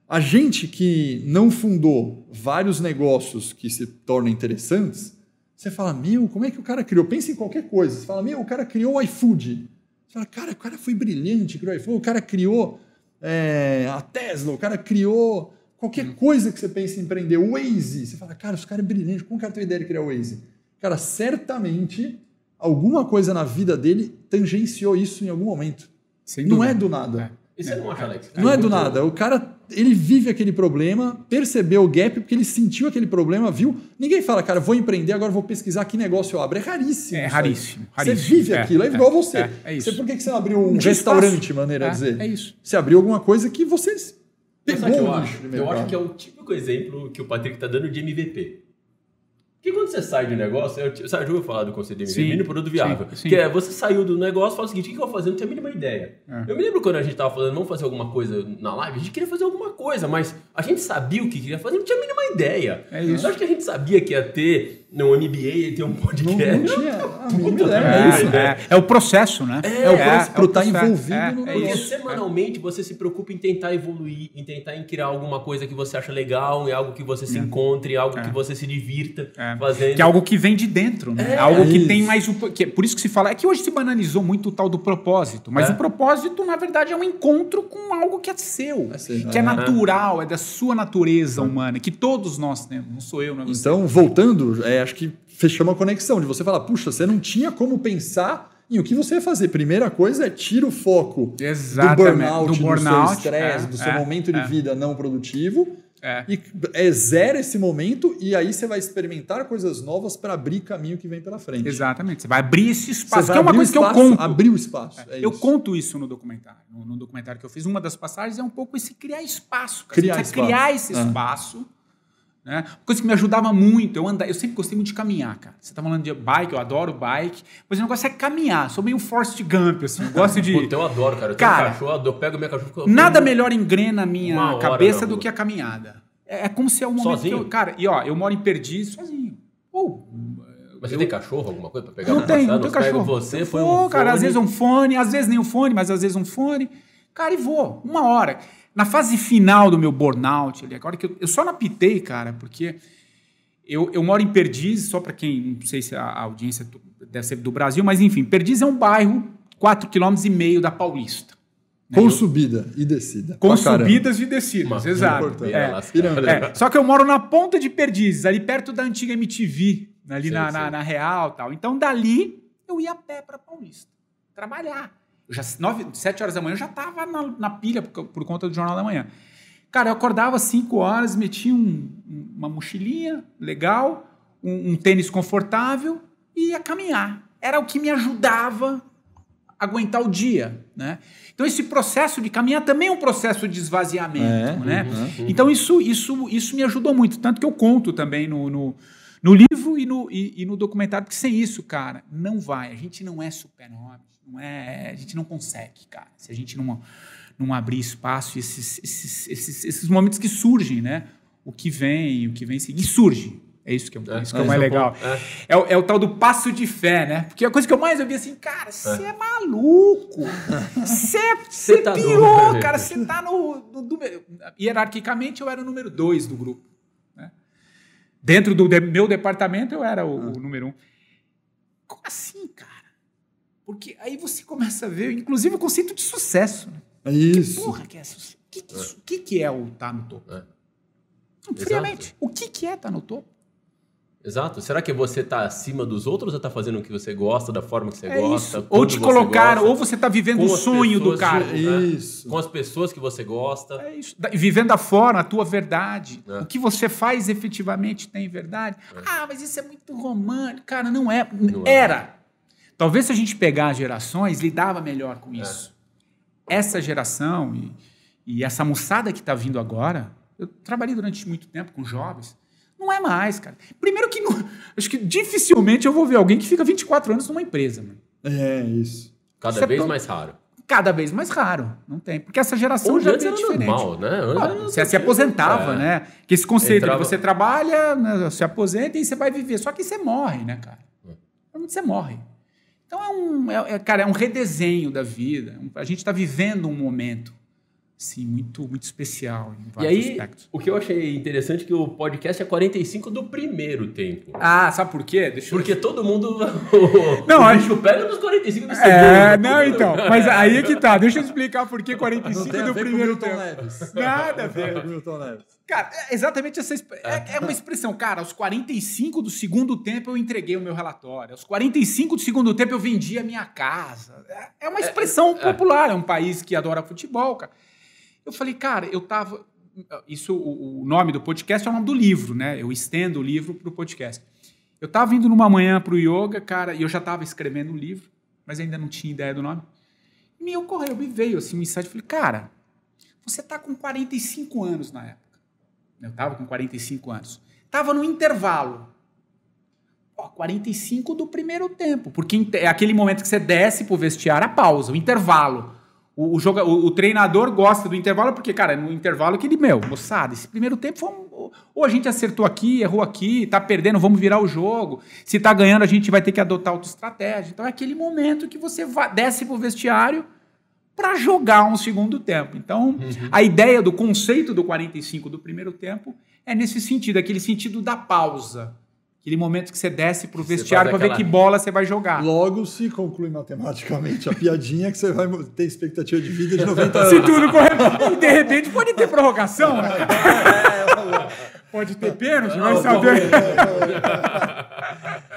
a gente que não fundou vários negócios que se tornam interessantes, Você fala, como é que o cara criou? Pensa em qualquer coisa. Você fala, o cara criou o iFood. Você fala, cara, o cara foi brilhante, criou o iFood. O cara criou a Tesla, o cara criou qualquer coisa que você pense em empreender. O Waze. Você fala, cara, esse cara é brilhante. Como o cara tem a ideia de criar o Waze? Cara, certamente alguma coisa na vida dele tangenciou isso em algum momento. Não é do nada. E você não acha, Alex? Não é do nada. O cara, ele vive aquele problema, percebeu o gap, porque ele sentiu aquele problema, viu? Ninguém fala, cara, vou empreender, agora vou pesquisar que negócio eu abro. É raríssimo. É raríssimo. Você vive aquilo, é igual você. É isso. Por que você não abriu um restaurante, maneira de dizer? É isso. Você abriu alguma coisa que você pegou. Eu acho que é o típico exemplo que o Patrick está dando de MVP. Porque quando você sai de negócio, você já ouviu falar do conceito de MVP, mínimo produto viável. Sim. Que é, você saiu do negócio e fala o seguinte, o que eu vou fazer? Não tenho a mínima ideia. Eu me lembro quando a gente estava falando, vamos fazer alguma coisa na live, a gente queria fazer alguma coisa, mas a gente sabia o que queria fazer, não tinha a mínima ideia. É isso. Eu acho que a gente sabia que ia ter no MBA, ia ter um podcast. Não tinha a mínima ideia. É o processo, né? É o processo para estar envolvido no negócio. Porque semanalmente você se preocupa em tentar evoluir, em tentar criar alguma coisa que você acha legal, em algo que você se encontre, algo que você se divirta fazendo. Que é algo que vem de dentro, né? Algo que tem mais... Por isso que se fala... É que hoje se banalizou muito o tal do propósito. Mas o propósito, na verdade, é um encontro com algo que é seu. Que é natural, é da sua natureza humana. Que todos nós temos. Não sou eu, não é você. Então, voltando, acho que fechamos a conexão. De você falar, puxa, você não tinha como pensar em o que você ia fazer. Primeira coisa é tira o foco do burnout, do seu estresse, do seu momento de vida não produtivo. E zera esse momento e aí você vai experimentar coisas novas para abrir caminho que vem pela frente. Exatamente. Você vai abrir esse espaço, que é uma coisa que eu conto. Abrir o espaço. Eu conto isso no documentário. No documentário que eu fiz, uma das passagens é um pouco esse criar espaço. Criar esse espaço. Né? Coisa que me ajudava muito. Eu sempre gostei muito de caminhar, cara. Você tá falando de bike, eu adoro bike. Mas o negócio é caminhar. Sou meio Forrest Gump, assim. Eu gosto de... Puta, eu adoro, cara. Eu tenho cachorro, eu pego minha cachorro... Nada melhor engrena a minha cabeça do que a caminhada. É como se é um momento sozinho? Que cara, eu moro em Perdizes sozinho. Mas você tem cachorro, alguma coisa pra pegar? Não tenho cachorro. Você foi cara, às vezes um fone, às vezes nem um fone, mas às vezes um fone. Cara, e vou. 1 hora. Na fase final do meu burnout, agora que eu só não apitei, cara, porque eu moro em Perdizes, só para quem, não sei se a audiência deve ser do Brasil, mas enfim, Perdizes é um bairro 4,5 km da Paulista. Com subida e descida. Com subidas e descidas, exato. Só que eu moro na ponta de Perdizes, ali perto da antiga MTV, ali na Real e tal. Então, dali, eu ia a pé para Paulista, trabalhar. 7 horas da manhã eu já estava na pilha por conta do Jornal da Manhã. Cara, eu acordava às 5 horas, metia uma mochilinha legal, um tênis confortável e ia caminhar. Era o que me ajudava a aguentar o dia, né? Então, esse processo de caminhar também é um processo de esvaziamento, né? Então, isso me ajudou muito. Tanto que eu conto também no livro e no documentário, porque sem isso, cara, não vai. A gente não é super-homem. A gente não consegue, cara. Se a gente não abrir espaço, esses momentos que surgem, né? O que vem seguir, surge. É isso que é o mais legal. É o tal do passo de fé, né? Porque a coisa que eu mais ouvi assim, cara, você é maluco. Você tá pirou, cara. Você tá no hierarquicamente, eu era o número 2 do grupo. Né? Dentro do meu departamento, eu era o número 1. Como assim, cara? Porque aí você começa a ver, inclusive, o conceito de sucesso. Né? Isso. Que porra que é sucesso? O que é o estar no topo? Friamente, o que é estar no topo? Exato. Será que você está acima dos outros ou está fazendo o que você gosta, da forma que você gosta? Isso. Ou te colocaram, ou você está vivendo o sonho do cara. Isso. Com as pessoas que você gosta. É isso. Vivendo a forma, a tua verdade. O que você faz efetivamente tem verdade. Mas isso é muito romântico. Cara, não é. Era. Talvez se a gente pegar as gerações, lidava melhor com isso. Essa geração e essa moçada que está vindo agora, eu trabalhei durante muito tempo com jovens, não é mais, cara. Primeiro que acho que dificilmente eu vou ver alguém que fica 24 anos numa empresa. Mano. É isso. Cada vez mais raro. Cada vez mais raro. Não tem. Porque essa geração já é diferente. Normal, né? Você se aposentava, né? Que esse conceito de você trabalha, né, se aposenta e você vai viver. Só que você morre, né, cara? Você morre. Então, cara, é um redesenho da vida. A gente está vivendo um momento, Sim, muito, muito especial em vários aspectos. O que eu achei interessante é que o podcast é 45 do primeiro tempo. Ah, sabe por quê? Porque todo mundo... o bicho pega nos 45 do segundo. Não, então. Mas aí é que tá. Deixa eu explicar por que 45 do primeiro tempo. Nada a ver. Cara, exatamente essa... É uma expressão. Cara, aos 45 do segundo tempo eu entreguei o meu relatório. Aos 45 do segundo tempo eu vendi a minha casa. É uma expressão popular. É um país que adora futebol, cara. Eu falei, cara, eu tava... o nome do podcast é o nome do livro, né? Eu estendo o livro pro podcast. Eu tava indo numa manhã pro yoga, cara, e eu já tava escrevendo o livro, mas ainda não tinha ideia do nome. E me veio assim um insight. Eu falei, cara, você tá com 45 anos na época. Eu tava com 45 anos. Tava no intervalo. 45 do primeiro tempo. Porque é aquele momento que você desce pro vestiário, a pausa, o intervalo. O treinador gosta do intervalo porque, cara, no intervalo que ele, moçada, esse primeiro tempo foi ou a gente acertou aqui, errou aqui, tá perdendo, vamos virar o jogo. Se tá ganhando, a gente vai ter que adotar outra estratégia. Então é aquele momento que você desce pro vestiário para jogar um segundo tempo. Então, a ideia do conceito do 45 do primeiro tempo é nesse sentido, aquele sentido da pausa. Aquele momento que você desce pro vestiário para ver que bola você vai jogar. Logo se conclui matematicamente a piadinha que você vai ter expectativa de vida de 90 anos. Se tudo correr. E de repente pode ter prorrogação, né? Pode ter pênalti, vai saber.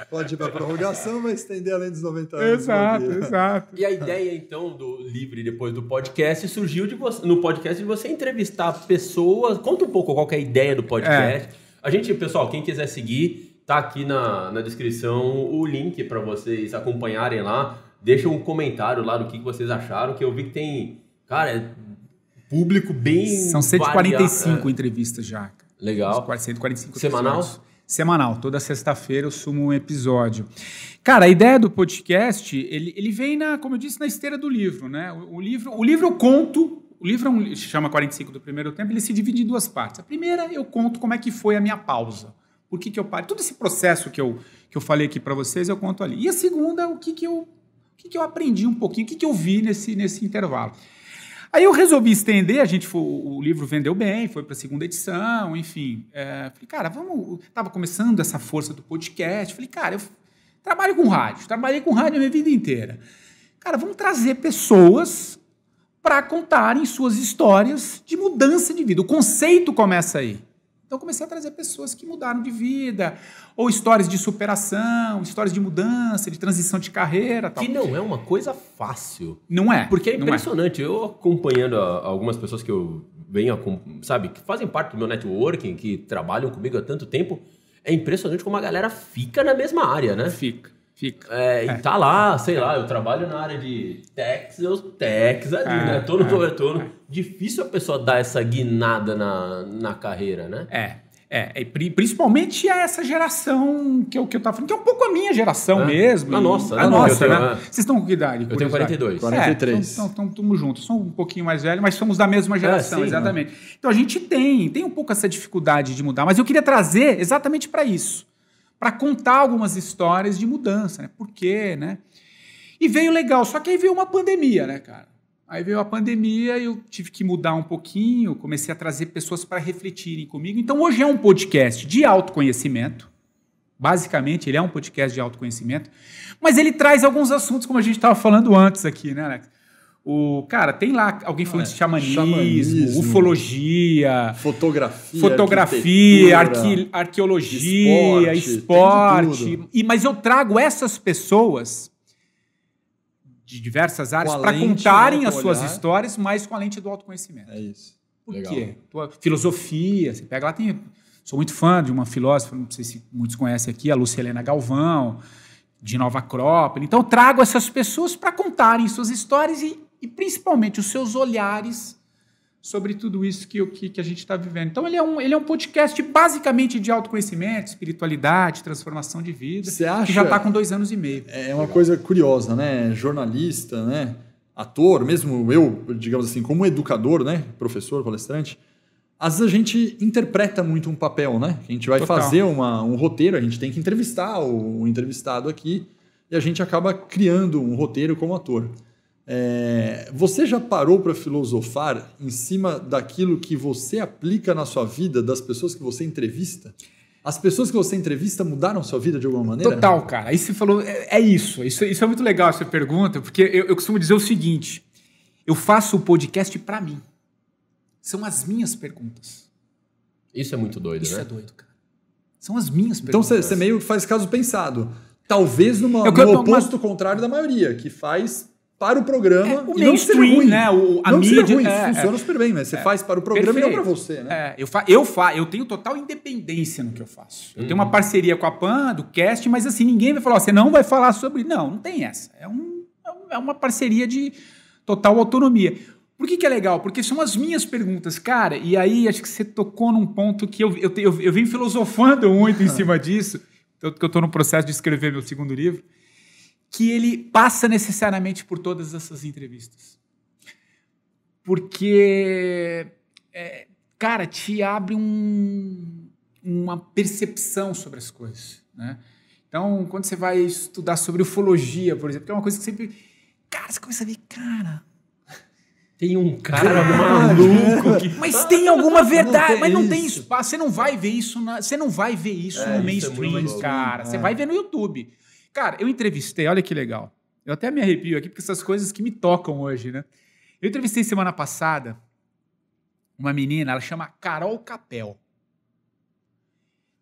Pode ir para prorrogação, vai estender além dos 90 anos. Exato. E a ideia, então, do livro e depois do podcast surgiu no podcast de você entrevistar pessoas. Conta um pouco qual que é a ideia do podcast. A gente, pessoal, quem quiser seguir... Tá aqui na descrição o link para vocês acompanharem lá. Deixa um comentário lá do que vocês acharam, que eu vi que tem, cara, público bem São 145 entrevistas já. Legal. 145 Semanal? Episódios. Semanal. Toda sexta-feira eu sumo um episódio. Cara, a ideia do podcast, ele vem, como eu disse, na esteira do livro, né? O livro eu conto... O livro se chama 45 do primeiro tempo, ele se divide em duas partes. A primeira, eu conto como é que foi a minha pausa. Por que eu parei? Todo esse processo que eu falei aqui para vocês, eu conto ali. E a segunda, o que eu aprendi um pouquinho, o que eu vi nesse intervalo. Aí eu resolvi estender, o livro vendeu bem, foi para a segunda edição, enfim. Falei, cara, Tava começando essa força do podcast. Falei, cara, eu trabalhei com rádio a minha vida inteira. Cara, vamos trazer pessoas para contarem suas histórias de mudança de vida. O conceito começa aí. Então, comecei a trazer pessoas que mudaram de vida, ou histórias de superação, histórias de mudança, de transição de carreira. Tal. Que não é uma coisa fácil. Não é. Porque é impressionante. Eu acompanhando algumas pessoas que eu venho, sabe, que fazem parte do meu networking, que trabalham comigo há tanto tempo, é impressionante como a galera fica na mesma área, né? Fica. E tá lá, sei lá, eu trabalho na área de techs ali, né? Tô no retorno. Difícil a pessoa dar essa guinada na carreira, né? Principalmente essa geração que eu tava falando, que é um pouco a minha geração mesmo. A nossa, né? Vocês estão com que idade? Eu tenho 42. 43. Então, estamos juntos. Sou um pouquinho mais velho, mas somos da mesma geração, exatamente. Então, a gente tem um pouco essa dificuldade de mudar, mas eu queria trazer exatamente para isso. Para contar algumas histórias de mudança, né? Por quê, né? E veio legal, só que aí veio uma pandemia, né, cara? Aí veio a pandemia e eu tive que mudar um pouquinho, comecei a trazer pessoas para refletirem comigo. Então, hoje é um podcast de autoconhecimento. Basicamente, ele é um podcast de autoconhecimento. Mas ele traz alguns assuntos, como a gente estava falando antes aqui, né, Alex? Cara, tem lá alguém falando de xamanismo, ufologia, fotografia, arqueologia, esporte. Mas eu trago essas pessoas de diversas áreas para contarem as suas histórias, mas com a lente do autoconhecimento. É isso. Por quê? Filosofia, você pega lá, sou muito fã de uma filósofa, não sei se muitos conhecem aqui, a Lúcia Helena Galvão, de Nova Acrópole. Então, eu trago essas pessoas para contarem suas histórias e principalmente os seus olhares sobre tudo isso que a gente está vivendo. Então, ele é um podcast basicamente de autoconhecimento, espiritualidade, transformação de vida, que já está com 2 anos e meio. É uma coisa curiosa, né? Jornalista, né? Ator, mesmo eu, digamos assim, como educador, né? Professor, palestrante, às vezes a gente interpreta muito um papel, né? A gente vai fazer um roteiro, a gente tem que entrevistar o entrevistado aqui e a gente acaba criando um roteiro como ator. Você já parou para filosofar em cima daquilo que você aplica na sua vida, das pessoas que você entrevista? As pessoas que você entrevista mudaram sua vida de alguma maneira? Total, cara. Aí você falou, isso é muito legal essa pergunta, porque eu costumo dizer o seguinte, eu faço o podcast para mim. São as minhas perguntas. Isso é muito doido, né? Isso é doido, cara. São as minhas perguntas. Então você meio que faz caso pensado. Talvez no oposto contrário da maioria, que faz para o programa. O mainstream, né? A não mídia. Ruim, funciona super bem, mas você faz para o programa perfeito. E não para você, né? Eu tenho total independência no que eu faço. Eu tenho uma parceria com a PAN, do cast, mas assim, ninguém vai falar, você não vai falar sobre... Não tem essa. É uma parceria de total autonomia. Por que é legal? Porque são as minhas perguntas, cara, e aí acho que você tocou num ponto que eu venho filosofando muito em cima disso, que eu estou no processo de escrever meu segundo livro, que ele passa necessariamente por todas essas entrevistas. Porque, cara, te abre uma percepção sobre as coisas, né? Então, quando você vai estudar sobre ufologia, por exemplo, que é uma coisa que sempre... Cara, você começa a ver, cara... Tem um cara maluco que... Mas tem alguma verdade, mas não tem espaço. Você não vai ver isso, no mainstream, cara. Você vai ver no YouTube. Cara, eu entrevistei, olha que legal. Eu até me arrepio aqui, porque essas coisas que me tocam hoje, né? Eu entrevistei semana passada uma menina, ela chama Carol Capel.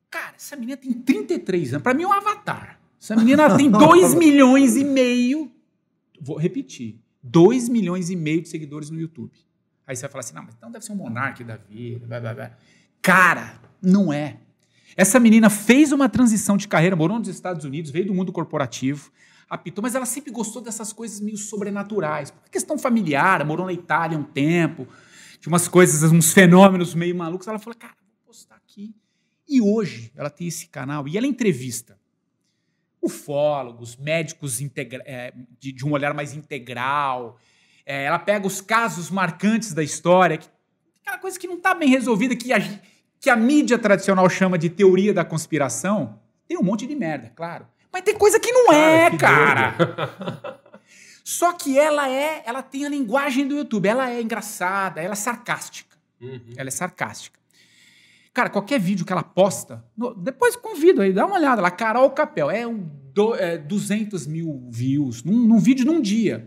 Cara, essa menina tem 33 anos. Pra mim é um avatar. Essa menina tem 2,5 milhões. Vou repetir. 2,5 milhões de seguidores no YouTube. Aí você vai falar assim, não, mas então deve ser um monarca da vida, blá, blá, blá. Cara, não é. Essa menina fez uma transição de carreira, morou nos Estados Unidos, veio do mundo corporativo, apitou, mas ela sempre gostou dessas coisas meio sobrenaturais. Por questão familiar, morou na Itália um tempo, tinha umas coisas, uns fenômenos meio malucos. Ela falou, cara, vou postar aqui. E hoje ela tem esse canal e ela entrevista ufólogos, médicos de um olhar mais integral. Ela pega os casos marcantes da história, aquela coisa que não está bem resolvida, que a mídia tradicional chama de teoria da conspiração. Tem um monte de merda, claro. Mas tem coisa que não cara. Só que ela tem a linguagem do YouTube. Ela é engraçada, ela é sarcástica. Ela é sarcástica. Cara, qualquer vídeo que ela posta, depois convido aí, dá uma olhada lá, Carol Capel, 200 mil views num vídeo num dia,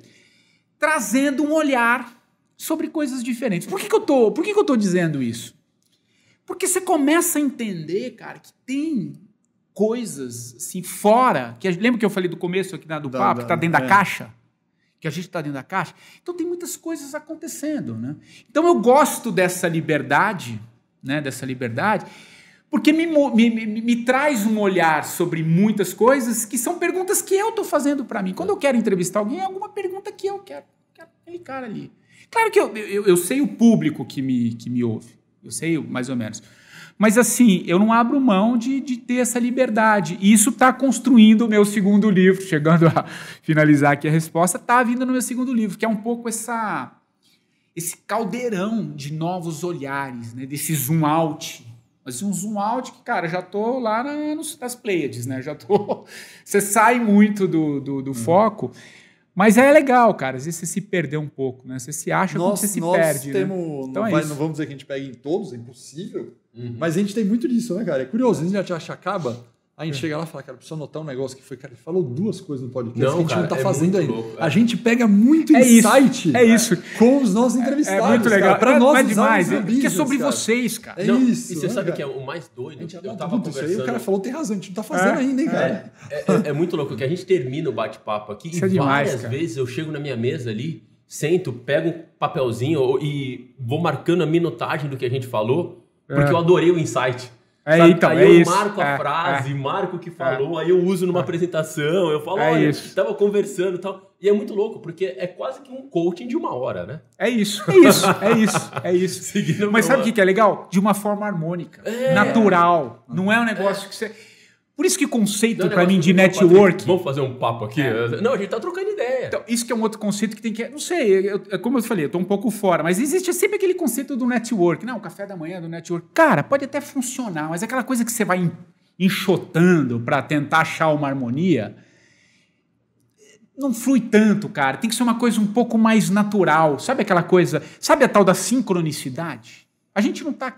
trazendo um olhar sobre coisas diferentes. Por que eu tô dizendo isso? Porque você começa a entender, cara, que tem coisas assim fora, lembra que eu falei do começo aqui do papo, que tá dentro da caixa? Que a gente está dentro da caixa? Então tem muitas coisas acontecendo, né? Então eu gosto dessa liberdade, né, porque me traz um olhar sobre muitas coisas que são perguntas que eu estou fazendo para mim. Quando eu quero entrevistar alguém, é alguma pergunta que eu quero aquele cara ali. Claro que eu sei o público que me ouve, eu sei mais ou menos. Mas assim, eu não abro mão de ter essa liberdade. E isso está construindo o meu segundo livro, chegando a finalizar aqui a resposta, está vindo no meu segundo livro, que é um pouco esse caldeirão de novos olhares, né? Desse zoom out. Mas um zoom out que, cara, já tô lá nas Pleiades, né? Você sai muito do foco, mas é legal, cara. Às vezes você se perdeu um pouco, né? Você se acha como você se perde. Né? Então não vamos dizer que a gente pega em todos, é impossível. Mas a gente tem muito disso, né, cara? É curioso, a gente acaba... A gente chega lá e fala, cara, precisa anotar um negócio que foi, cara, ele falou 2 coisas no podcast que a gente não tá fazendo ainda. A gente pega muito insight com os nossos entrevistados. É muito legal. Para nós, é demais. Porque é sobre vocês, cara. Isso. E você sabe que é o mais doido? Eu tava conversando... Isso aí, o cara falou, tem razão, a gente não tá fazendo ainda, hein, cara? É muito louco, que a gente termina o bate-papo aqui e várias vezes eu chego na minha mesa ali, sento, pego um papelzinho e vou marcando a minutagem do que a gente falou, porque eu adorei o insight. Então, aí eu marco a frase, marco o que falou, aí eu uso numa apresentação, eu falo, olha, estava conversando e tal. E é muito louco, porque é quase que um coaching de 1 hora, né? É isso. Mas sabe o que é legal? De uma forma harmônica, natural. Não é um negócio que você... Por isso que o conceito para mim de network... Vamos fazer um papo aqui? Não, a gente tá trocando ideia. Então, isso que é um outro conceito que tem que... Não sei, como eu falei, eu tô um pouco fora, mas existe sempre aquele conceito do network. Não, o café da manhã do network. Cara, pode até funcionar, mas é aquela coisa que você vai enxotando para tentar achar uma harmonia... não flui tanto, cara. Tem que ser uma coisa um pouco mais natural. Sabe aquela coisa... Sabe a tal da sincronicidade? A gente não tá...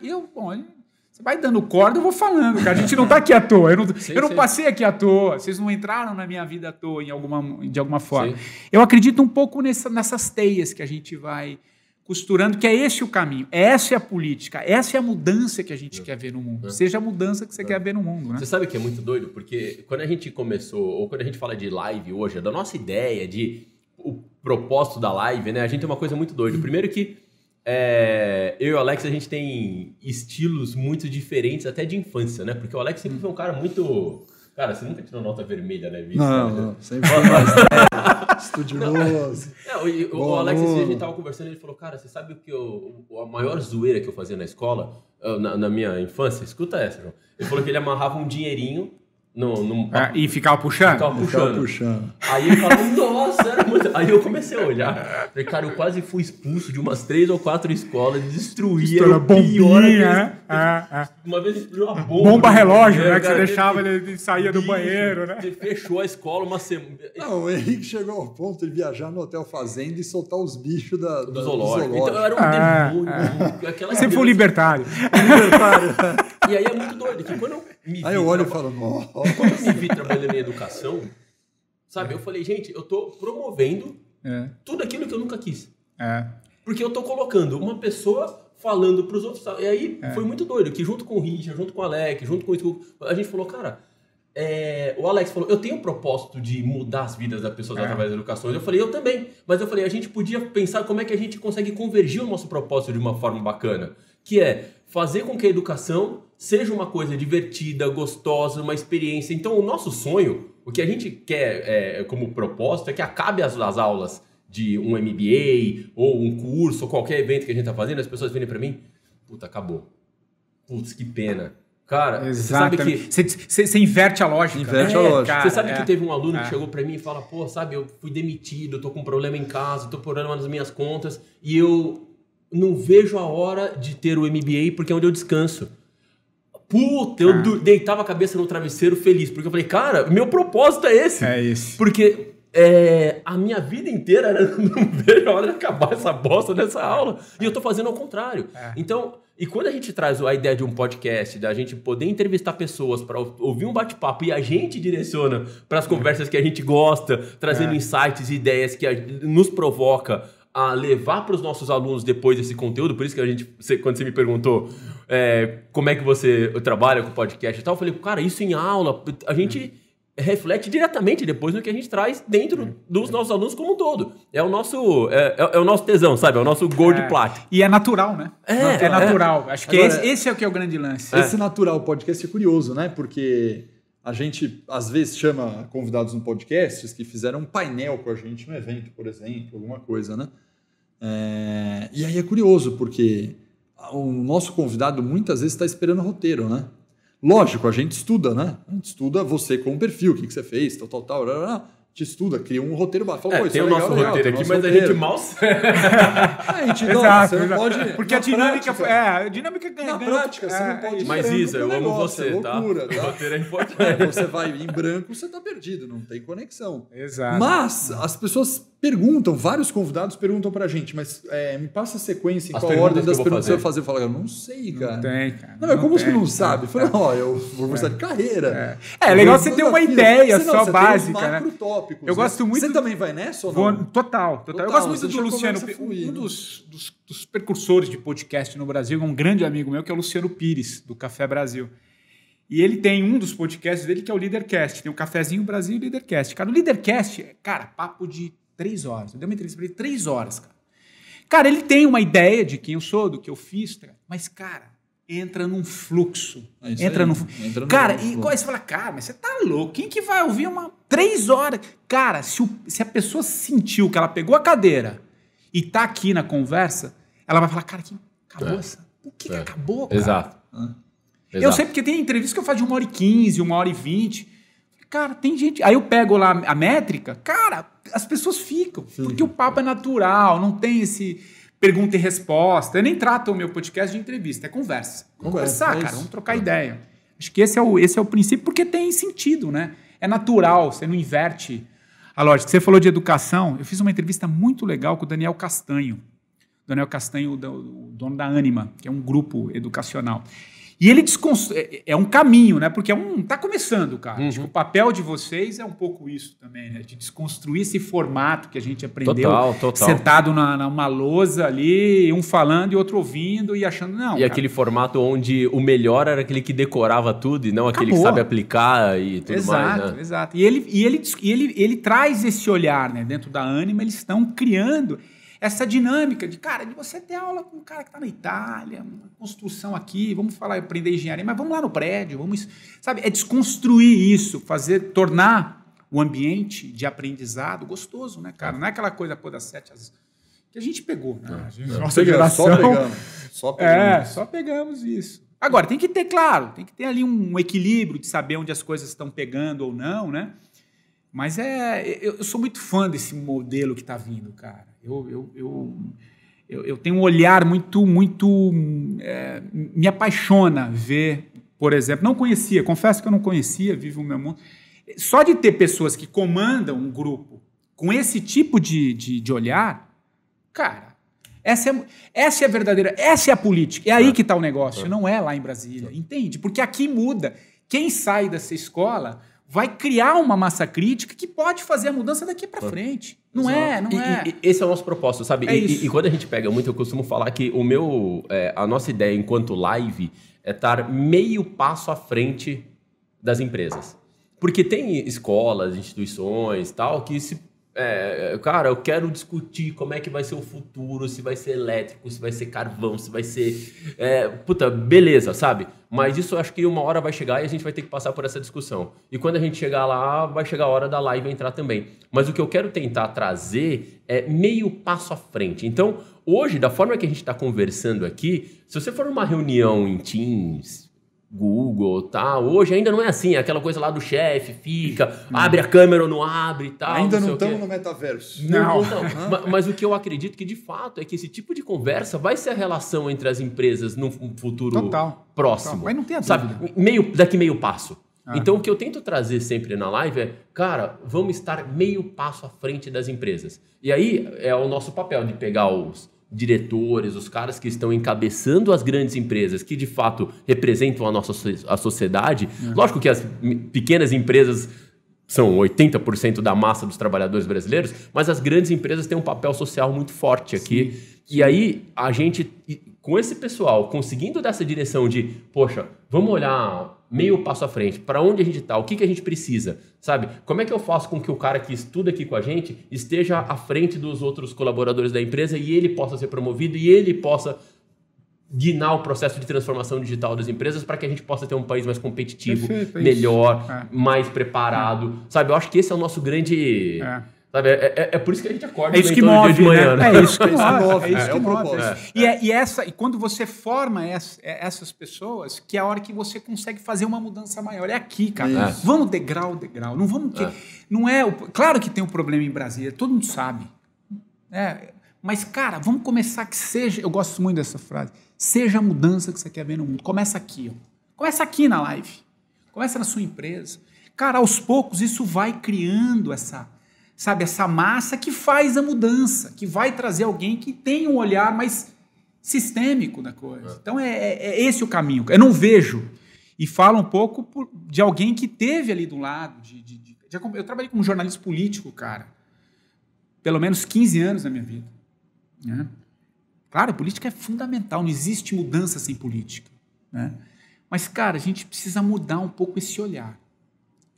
Você vai dando corda, eu vou falando, cara. A gente não tá aqui à toa. Eu não passei aqui à toa. Vocês não entraram na minha vida à toa de alguma forma. Sim. Eu acredito um pouco nessas teias que a gente vai costurando, que é esse o caminho. Essa é a política. Essa é a mudança que a gente quer ver no mundo. Seja a mudança que você quer ver no mundo. Né? Você sabe que é muito doido? Porque quando a gente começou, ou quando a gente fala de live hoje, da nossa ideia, o propósito da live, né? A gente tem uma coisa muito doida. Primeiro que eu e o Alex, a gente tem estilos muito diferentes até de infância, né? Porque o Alex sempre foi um cara muito... Cara, você nunca tirou nota vermelha, né, Vitor? Não, sempre foi mais estudioso. O Alex, esse dia a gente tava conversando e ele falou, cara, você sabe o que a maior zoeira que eu fazia na escola, na minha infância? Escuta essa, João. Ele falou que ele amarrava um dinheirinho e ficava puxando? Ficava puxando. Aí ele falou, nossa, era muito... Aí eu comecei a olhar. Falei, cara, eu quase fui expulso de umas 3 ou 4 escolas, destruía. Era o pior. Uma vez explodiu uma bomba relógio, né? Que você deixava ele saía do banheiro, né? Ele fechou a escola uma semana. Não, o Henrique chegou ao ponto de viajar no Hotel Fazenda e soltar os bichos do zoológico. Então eu era um demônio. Você foi um libertário. E aí é muito doido, que quando eu me vi... Aí eu olho e falo, nossa. Quando eu me vi trabalhando em educação, sabe, eu falei, gente, eu tô promovendo tudo aquilo que eu nunca quis. Porque eu tô colocando uma pessoa falando pros outros. E aí foi muito doido, que junto com o Richard, junto com o Alex, junto com isso, a gente falou, cara... o Alex falou, eu tenho o propósito de mudar as vidas das pessoas através da educação. Eu falei, eu também. Mas eu falei, a gente podia pensar como é que a gente consegue convergir o nosso propósito de uma forma bacana. Que é fazer com que a educação seja uma coisa divertida, gostosa, uma experiência. Então, o nosso sonho, o que a gente quer como propósito é que acabe as aulas de um MBA ou um curso ou qualquer evento que a gente está fazendo, as pessoas virem para mim, puta, acabou. Putz, que pena. Cara, exatamente. Você inverte a lógica. Inverte a lógica. Cara, você sabe que teve um aluno que chegou pra mim e fala, pô, sabe, eu fui demitido, tô com um problema em casa, tô com problema nas minhas contas e eu não vejo a hora de ter o MBA porque é onde eu descanso. Puta, eu deitava a cabeça no travesseiro feliz, porque eu falei, cara, meu propósito é esse. É esse. Porque a minha vida inteira era não vejo a hora de acabar essa bosta dessa aula. E eu tô fazendo ao contrário. Então... E quando a gente traz a ideia de um podcast, da gente poder entrevistar pessoas para ouvir um bate-papo e a gente direciona para as conversas que a gente gosta, trazendo insights e ideias que nos provoca a levar para os nossos alunos depois esse conteúdo, por isso que quando você me perguntou como é que você trabalha com podcast e tal, eu falei, cara, isso em aula, a gente... reflete diretamente depois no que a gente traz dentro dos nossos alunos como um todo. É o nosso tesão, sabe? É o nosso gol de plata. E é natural, né? É natural. Acho que agora, esse é o que é o grande lance. Esse natural podcast é curioso, né? Porque a gente, às vezes, chama convidados no podcast que fizeram um painel com a gente no evento, por exemplo, alguma coisa, né? E aí é curioso, porque o nosso convidado muitas vezes está esperando o roteiro, né? Lógico, a gente estuda, né? A gente estuda você com o perfil, o que você fez, tal. A gente estuda, cria um roteiro. Fala, tem o nosso roteiro aqui, mas a gente mal a gente não, você não pode... Porque a dinâmica... a dinâmica ganha. Na prática, você não pode... Mas Isa, eu amo você, tá? Loucura, tá? O roteiro é importante. Você vai em branco, você tá perdido, não tem conexão. Exato. Mas as pessoas perguntam, vários convidados perguntam pra gente, mas me passa a sequência, em qual ordem das perguntas que eu vou fazer. Eu falo, eu não sei, cara. Não tem, cara. Não, como você não sabe? Eu falei, eu vou conversar de carreira. É legal você ter uma ideia só básica, né? Tópicos, eu gosto muito... Você também vai nessa ou não? Total. Eu gosto muito do Luciano, um dos precursores de podcast no Brasil, um grande amigo meu, que é o Luciano Pires, do Café Brasil. E ele tem um dos podcasts dele que é o Leadercast. Tem o Cafezinho Brasil e o Leadercast. Cara, o Leadercast, papo de 3 horas. Eu dei uma entrevista pra ele 3 horas, cara. Cara, ele tem uma ideia de quem eu sou, do que eu fiz, mas, cara, entra num fluxo. Entra num fluxo. Cara, e aí você fala, cara, mas você tá louco. Quem que vai ouvir 3 horas? Cara, se a pessoa sentiu que ela pegou a cadeira e tá aqui na conversa, ela vai falar, cara, acabou essa? Por que acabou, cara? Exato. Eu sei porque tem entrevista que eu faço de 1h15, 1h20. Cara, tem gente... Aí eu pego lá a métrica, cara, as pessoas ficam. Porque o papo é natural, não tem esse pergunta e resposta. Eu nem trato o meu podcast de entrevista, é conversa. Vamos conversar, cara, vamos trocar ideia. Acho que esse é o princípio, porque tem sentido, né? É natural, você não inverte a lógica. Você falou de educação, eu fiz uma entrevista muito legal com o Daniel Castanho. Daniel Castanho, o dono da Anima, que é um grupo educacional. E ele é um caminho, né? Porque tá começando, cara. Acho que o papel de vocês é um pouco isso também, né? De desconstruir esse formato que a gente aprendeu. Total. Sentado numa lousa ali, um falando e outro ouvindo e achando, não. E cara, aquele formato onde o melhor era aquele que decorava tudo e não aquele que sabe aplicar e tudo mais, né? Exato. E ele traz esse olhar, né? Dentro da Anima, eles estão criando essa dinâmica de você ter aula com um cara que está na Itália, uma construção aqui, vamos aprender engenharia, mas vamos lá no prédio, sabe? É desconstruir isso, tornar o ambiente de aprendizado gostoso, né, cara? Não é aquela coisa das 7 às... que a gente pegou, né? Nossa geração... Só pegamos isso. Agora, tem que ter ali um equilíbrio de saber onde as coisas estão pegando ou não, né? Mas eu sou muito fã desse modelo que está vindo, cara. Eu tenho um olhar muito me apaixona ver, por exemplo, não conhecia, confesso que eu não conhecia, vivo o meu mundo. Só de ter pessoas que comandam um grupo com esse tipo de olhar, cara, essa é a verdadeira, essa é a política, é aí que está o negócio, não é lá em Brasília, entende? Porque aqui muda. Quem sai dessa escola vai criar uma massa crítica que pode fazer a mudança daqui para frente. Não é. E esse é o nosso propósito, sabe? E quando a gente pega muito, eu costumo falar que a nossa ideia enquanto live é estar meio passo à frente das empresas. Porque tem escolas, instituições, tal, que cara, eu quero discutir como é que vai ser o futuro, se vai ser elétrico, se vai ser carvão, se vai ser... beleza, sabe? Mas isso eu acho que uma hora vai chegar e a gente vai ter que passar por essa discussão. E quando a gente chegar lá, vai chegar a hora da live entrar também. Mas o que eu quero tentar trazer é meio passo à frente. Então, hoje, da forma que a gente está conversando aqui, se você for numa reunião em Teams, Google, tal, hoje ainda não é assim, é aquela coisa lá do chefe, abre a câmera ou não abre e tal. Ainda não estamos no metaverso. Não. Mas o que eu acredito que de fato é que esse tipo de conversa vai ser a relação entre as empresas no futuro próximo. Mas não tem a dúvida. Daqui meio passo. Então o que eu tento trazer sempre na live é, cara, vamos estar meio passo à frente das empresas. E aí é o nosso papel de pegar os diretores, os caras que estão encabeçando as grandes empresas, que de fato representam a sociedade. Lógico que as pequenas empresas são 80% da massa dos trabalhadores brasileiros, mas as grandes empresas têm um papel social muito forte aqui. Sim. E aí a gente, com esse pessoal, conseguindo dessa direção de, poxa, vamos olhar meio passo à frente, para onde a gente está, o que a gente precisa, sabe? Como é que eu faço com que o cara que estuda aqui com a gente esteja à frente dos outros colaboradores da empresa e ele possa ser promovido e ele possa guiar o processo de transformação digital das empresas para que a gente possa ter um país mais competitivo, melhor, mais preparado, sabe? Eu acho que esse é o nosso grande... Sabe, é por isso que a gente acorda isso que move, de manhã, né? É isso que move. É o propósito. E quando você forma essas pessoas, que é a hora que você consegue fazer uma mudança maior. É aqui, cara. Vamos degrau. Não vamos... Não é... Claro que tem um problema em Brasília, todo mundo sabe. Mas, cara, vamos começar que seja... Eu gosto muito dessa frase. Seja a mudança que você quer ver no mundo. Começa aqui. Começa aqui na live. Começa na sua empresa. Cara, aos poucos, isso vai criando essa massa que faz a mudança, que vai trazer alguém que tem um olhar mais sistêmico da coisa. Então, é esse o caminho. Eu não vejo, e falo um pouco de alguém que teve ali do lado. Eu trabalhei como jornalista político, cara, pelo menos 15 anos na minha vida. Né? Claro, a política é fundamental, não existe mudança sem política. Né? Mas, cara, a gente precisa mudar um pouco esse olhar.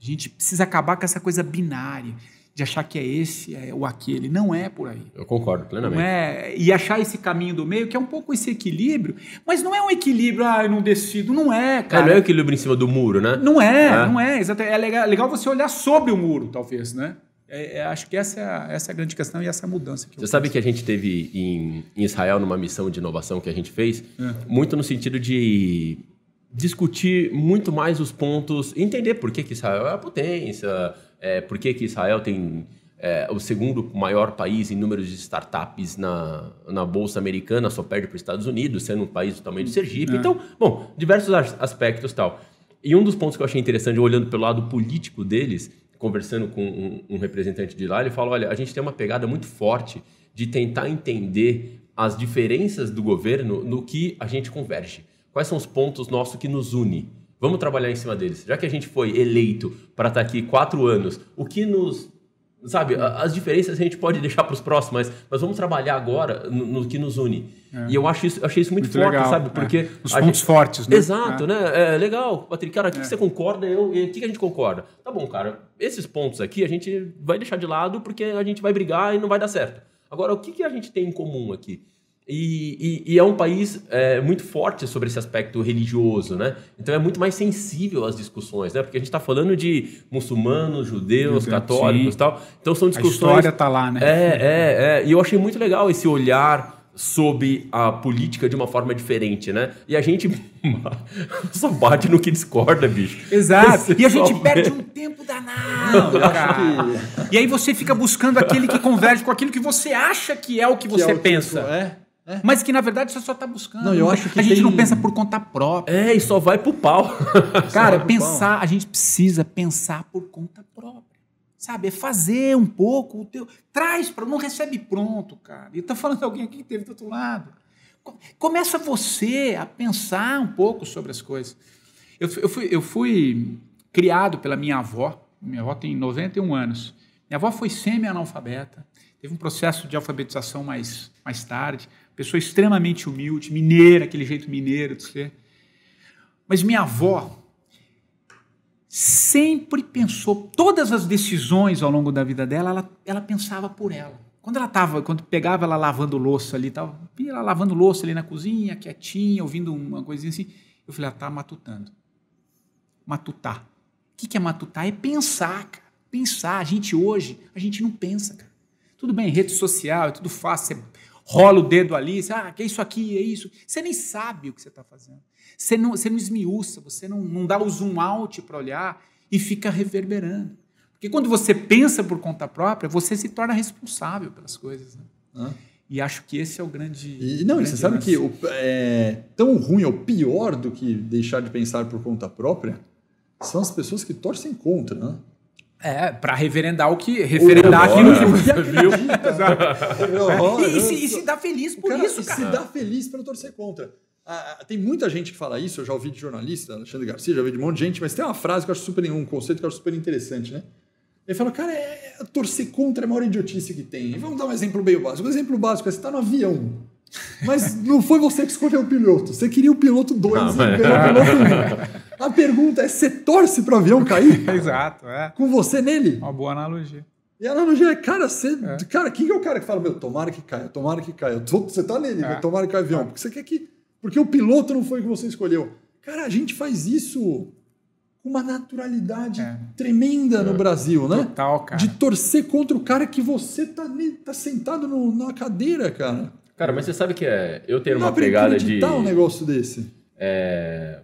A gente precisa acabar com essa coisa binária, de achar que é esse ou aquele. Não é por aí. Eu concordo plenamente. Não é, e achar esse caminho do meio, que é um pouco esse equilíbrio, mas não é um equilíbrio, eu não decido. Não é, cara. Não é o equilíbrio em cima do muro, né? Não é. Exatamente. É legal você olhar sobre o muro, talvez, né? Acho que essa é a grande questão e essa mudança. Você sabe que a gente teve em Israel, numa missão de inovação que a gente fez, muito no sentido de discutir muito mais os pontos, entender por que Israel é a potência, por que Israel tem o segundo maior país em números de startups na Bolsa Americana, só perde para os Estados Unidos, sendo um país do tamanho de Sergipe. Então, diversos aspectos e tal. E um dos pontos que eu achei interessante, olhando pelo lado político deles, conversando com um representante de lá, ele fala, olha, a gente tem uma pegada muito forte de tentar entender as diferenças do governo no que a gente converge. Quais são os pontos nossos que nos unem? Vamos trabalhar em cima deles. Já que a gente foi eleito para estar aqui 4 anos, o que nos... Sabe, as diferenças a gente pode deixar para os próximos, mas vamos trabalhar agora no que nos une. E eu achei isso muito forte, legal, sabe? Porque os pontos fortes, né? Exato, né? É legal. Patrick, cara, o que você concorda? E o que a gente concorda? Tá bom, cara, esses pontos aqui a gente vai deixar de lado porque a gente vai brigar e não vai dar certo. Agora, o que a gente tem em comum aqui? E é um país muito forte sobre esse aspecto religioso, né? Então é muito mais sensível às discussões, né? Porque a gente está falando de muçulmanos, judeus, católicos e tal. Então são discussões... A história está lá, né? E eu achei muito legal esse olhar sobre a política de uma forma diferente, né? E a gente só bate no que discorda, bicho. Exato. E a gente perde um tempo danado, cara. E aí você fica buscando aquele que converge com aquilo que você acha que é o que você pensa. Mas que, na verdade, você só está buscando. Não, eu acho que a gente não pensa por conta própria. E só vai pro pau. Cara, a gente precisa pensar por conta própria. Sabe, é fazer um pouco o teu... não recebe pronto, cara. E tá falando de alguém aqui que teve do outro lado. Começa você a pensar um pouco sobre as coisas. Eu fui criado pela minha avó. Minha avó tem 91 anos. Minha avó foi semi-analfabeta. Teve um processo de alfabetização mais tarde. Pessoa extremamente humilde, mineira, aquele jeito mineiro de ser. Mas minha avó sempre pensou, todas as decisões ao longo da vida dela, ela pensava por ela. Quando pegava ela lavando louça ali, ela lavando louça ali na cozinha, quietinha, ouvindo uma coisinha assim, eu falei, ela tá matutando. Matutar. O que é matutar? É pensar, cara. Pensar. A gente não pensa, cara. Tudo bem, rede social, é tudo fácil, você rola o dedo ali, que é isso aqui, é isso. Você nem sabe o que você está fazendo. Você não esmiuça, você não dá o zoom out para olhar e fica reverberando. Porque quando você pensa por conta própria, você se torna responsável pelas coisas. Né? E acho que esse é o grande... E você sabe que tão ruim ou pior do que deixar de pensar por conta própria são as pessoas que torcem contra, né? Para referendar aquilo que você viu. E se dá feliz por isso, cara. Se dá feliz para torcer contra. Tem muita gente que fala isso, eu já ouvi de jornalista, Alexandre Garcia, já ouvi de um monte de gente, mas tem uma frase que eu acho um conceito que eu acho super interessante, né? Ele fala, cara, torcer contra é a maior idiotice que tem. E vamos dar um exemplo bem básico. O exemplo básico é você está no avião, mas não foi você que escolheu o piloto. Você queria o piloto 2 e ganhou o piloto 1. A pergunta é, você torce para o avião cair? Exato, Com você nele? Uma boa analogia. E a analogia é, cara, quem é o cara que fala, tomara que caia. Você tá nele, tomara que caia o avião. Porque você quer que... Porque o piloto não foi o que você escolheu. Cara, a gente faz isso com uma naturalidade tremenda no Brasil, né? Total, cara. De torcer contra o cara que você tá sentado na cadeira, cara. Cara, mas você sabe que eu tenho uma pegada de... um negócio desse.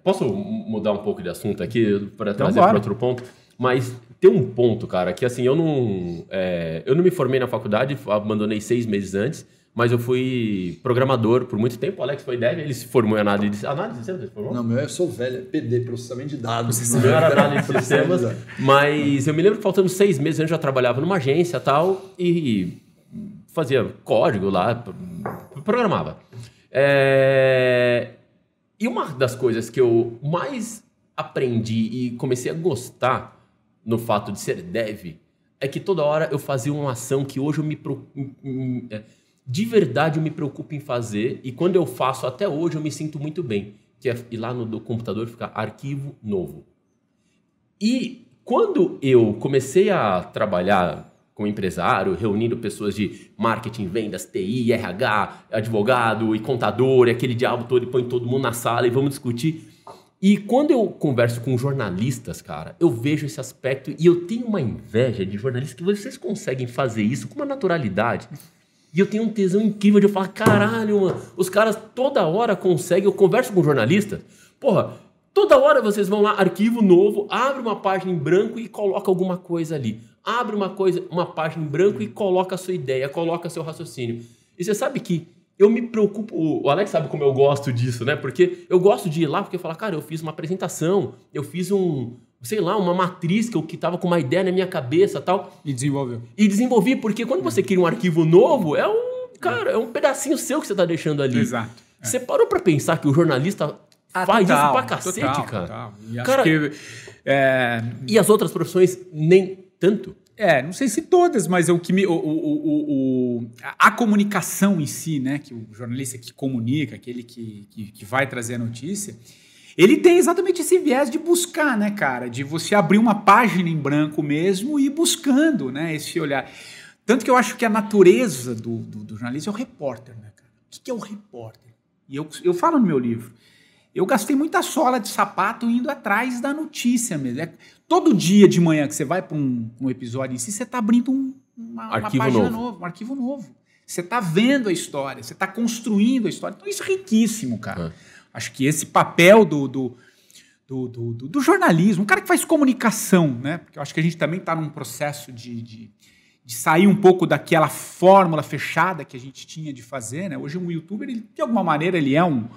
Posso mudar um pouco de assunto aqui para trazer para outro ponto? Mas tem um ponto, cara, que assim, eu não me formei na faculdade, abandonei 6 meses antes, mas eu fui programador por muito tempo. O Alex foi dev, ele se formou em análise de sistemas. Você se formou? Não, eu sou velho, é PD, processamento de dados. Não era análise de sistemas, mas eu me lembro que faltando 6 meses eu já trabalhava numa agência e tal, e fazia código lá, programava. E uma das coisas que eu mais aprendi e comecei a gostar no fato de ser dev é que toda hora eu fazia uma ação que hoje de verdade eu me preocupo em fazer, e quando eu faço até hoje eu me sinto muito bem, que é ir lá no computador e ficar arquivo novo. E quando eu comecei a trabalhar como empresário, reunindo pessoas de marketing, vendas, TI, RH, advogado e contador, e aquele diabo todo, e põe todo mundo na sala e vamos discutir. E quando eu converso com jornalistas, cara, eu vejo esse aspecto e eu tenho uma inveja de jornalistas que vocês conseguem fazer isso com uma naturalidade. E eu tenho um tesão incrível de eu falar, caralho, mano, os caras toda hora conseguem, eu converso com jornalistas, porra, toda hora vocês vão lá, arquivo novo, abre uma página em branco e coloca alguma coisa ali. Abre uma página em branco e coloca a sua ideia, coloca seu raciocínio. E você sabe que eu me preocupo, o Alex sabe como eu gosto disso, né? Porque eu gosto de ir lá porque eu falo, cara, eu fiz uma apresentação, eu fiz sei lá, uma matriz que estava com uma ideia na minha cabeça e tal. E desenvolveu. E desenvolvi, porque quando você cria um arquivo novo, é um pedacinho seu que você está deixando ali. Exato. Você parou para pensar que o jornalista faz isso pra cacete, cara? Total. E cara, e as outras profissões nem tanto? Não sei se todas, mas a comunicação em si, né, que o jornalista que comunica, aquele que vai trazer a notícia, ele tem exatamente esse viés de buscar, né, cara? De você abrir uma página em branco mesmo e ir buscando, né, esse olhar. Tanto que eu acho que a natureza do jornalista é o repórter, né, cara? O que é o repórter? E eu falo no meu livro, eu gastei muita sola de sapato indo atrás da notícia mesmo. Todo dia de manhã que você vai para um episódio em si, você está abrindo uma página nova, um arquivo novo. Você está vendo a história, você está construindo a história. Então isso é riquíssimo, cara. Acho que esse papel do jornalismo, um cara que faz comunicação, né? Porque eu acho que a gente também está num processo de sair um pouco daquela fórmula fechada que a gente tinha de fazer, né? Hoje um youtuber, ele, de alguma maneira, ele é um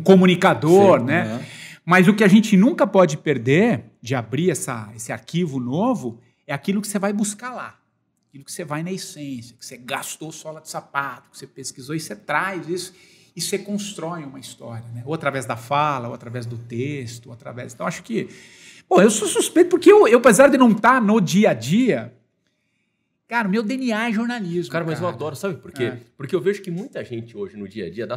comunicador, sim, né? Mas o que a gente nunca pode perder de abrir esse arquivo novo é aquilo que você vai buscar lá. Aquilo que você vai na essência, que você gastou sola de sapato, que você pesquisou e você traz isso e você constrói uma história, né? Ou através da fala, ou através do texto, ou através... Então, acho que... Bom, eu sou suspeito porque eu apesar de não estar no dia a dia, cara, meu DNA é jornalismo. Cara, mas eu adoro, sabe por quê? Porque eu vejo que muita gente hoje no dia a dia,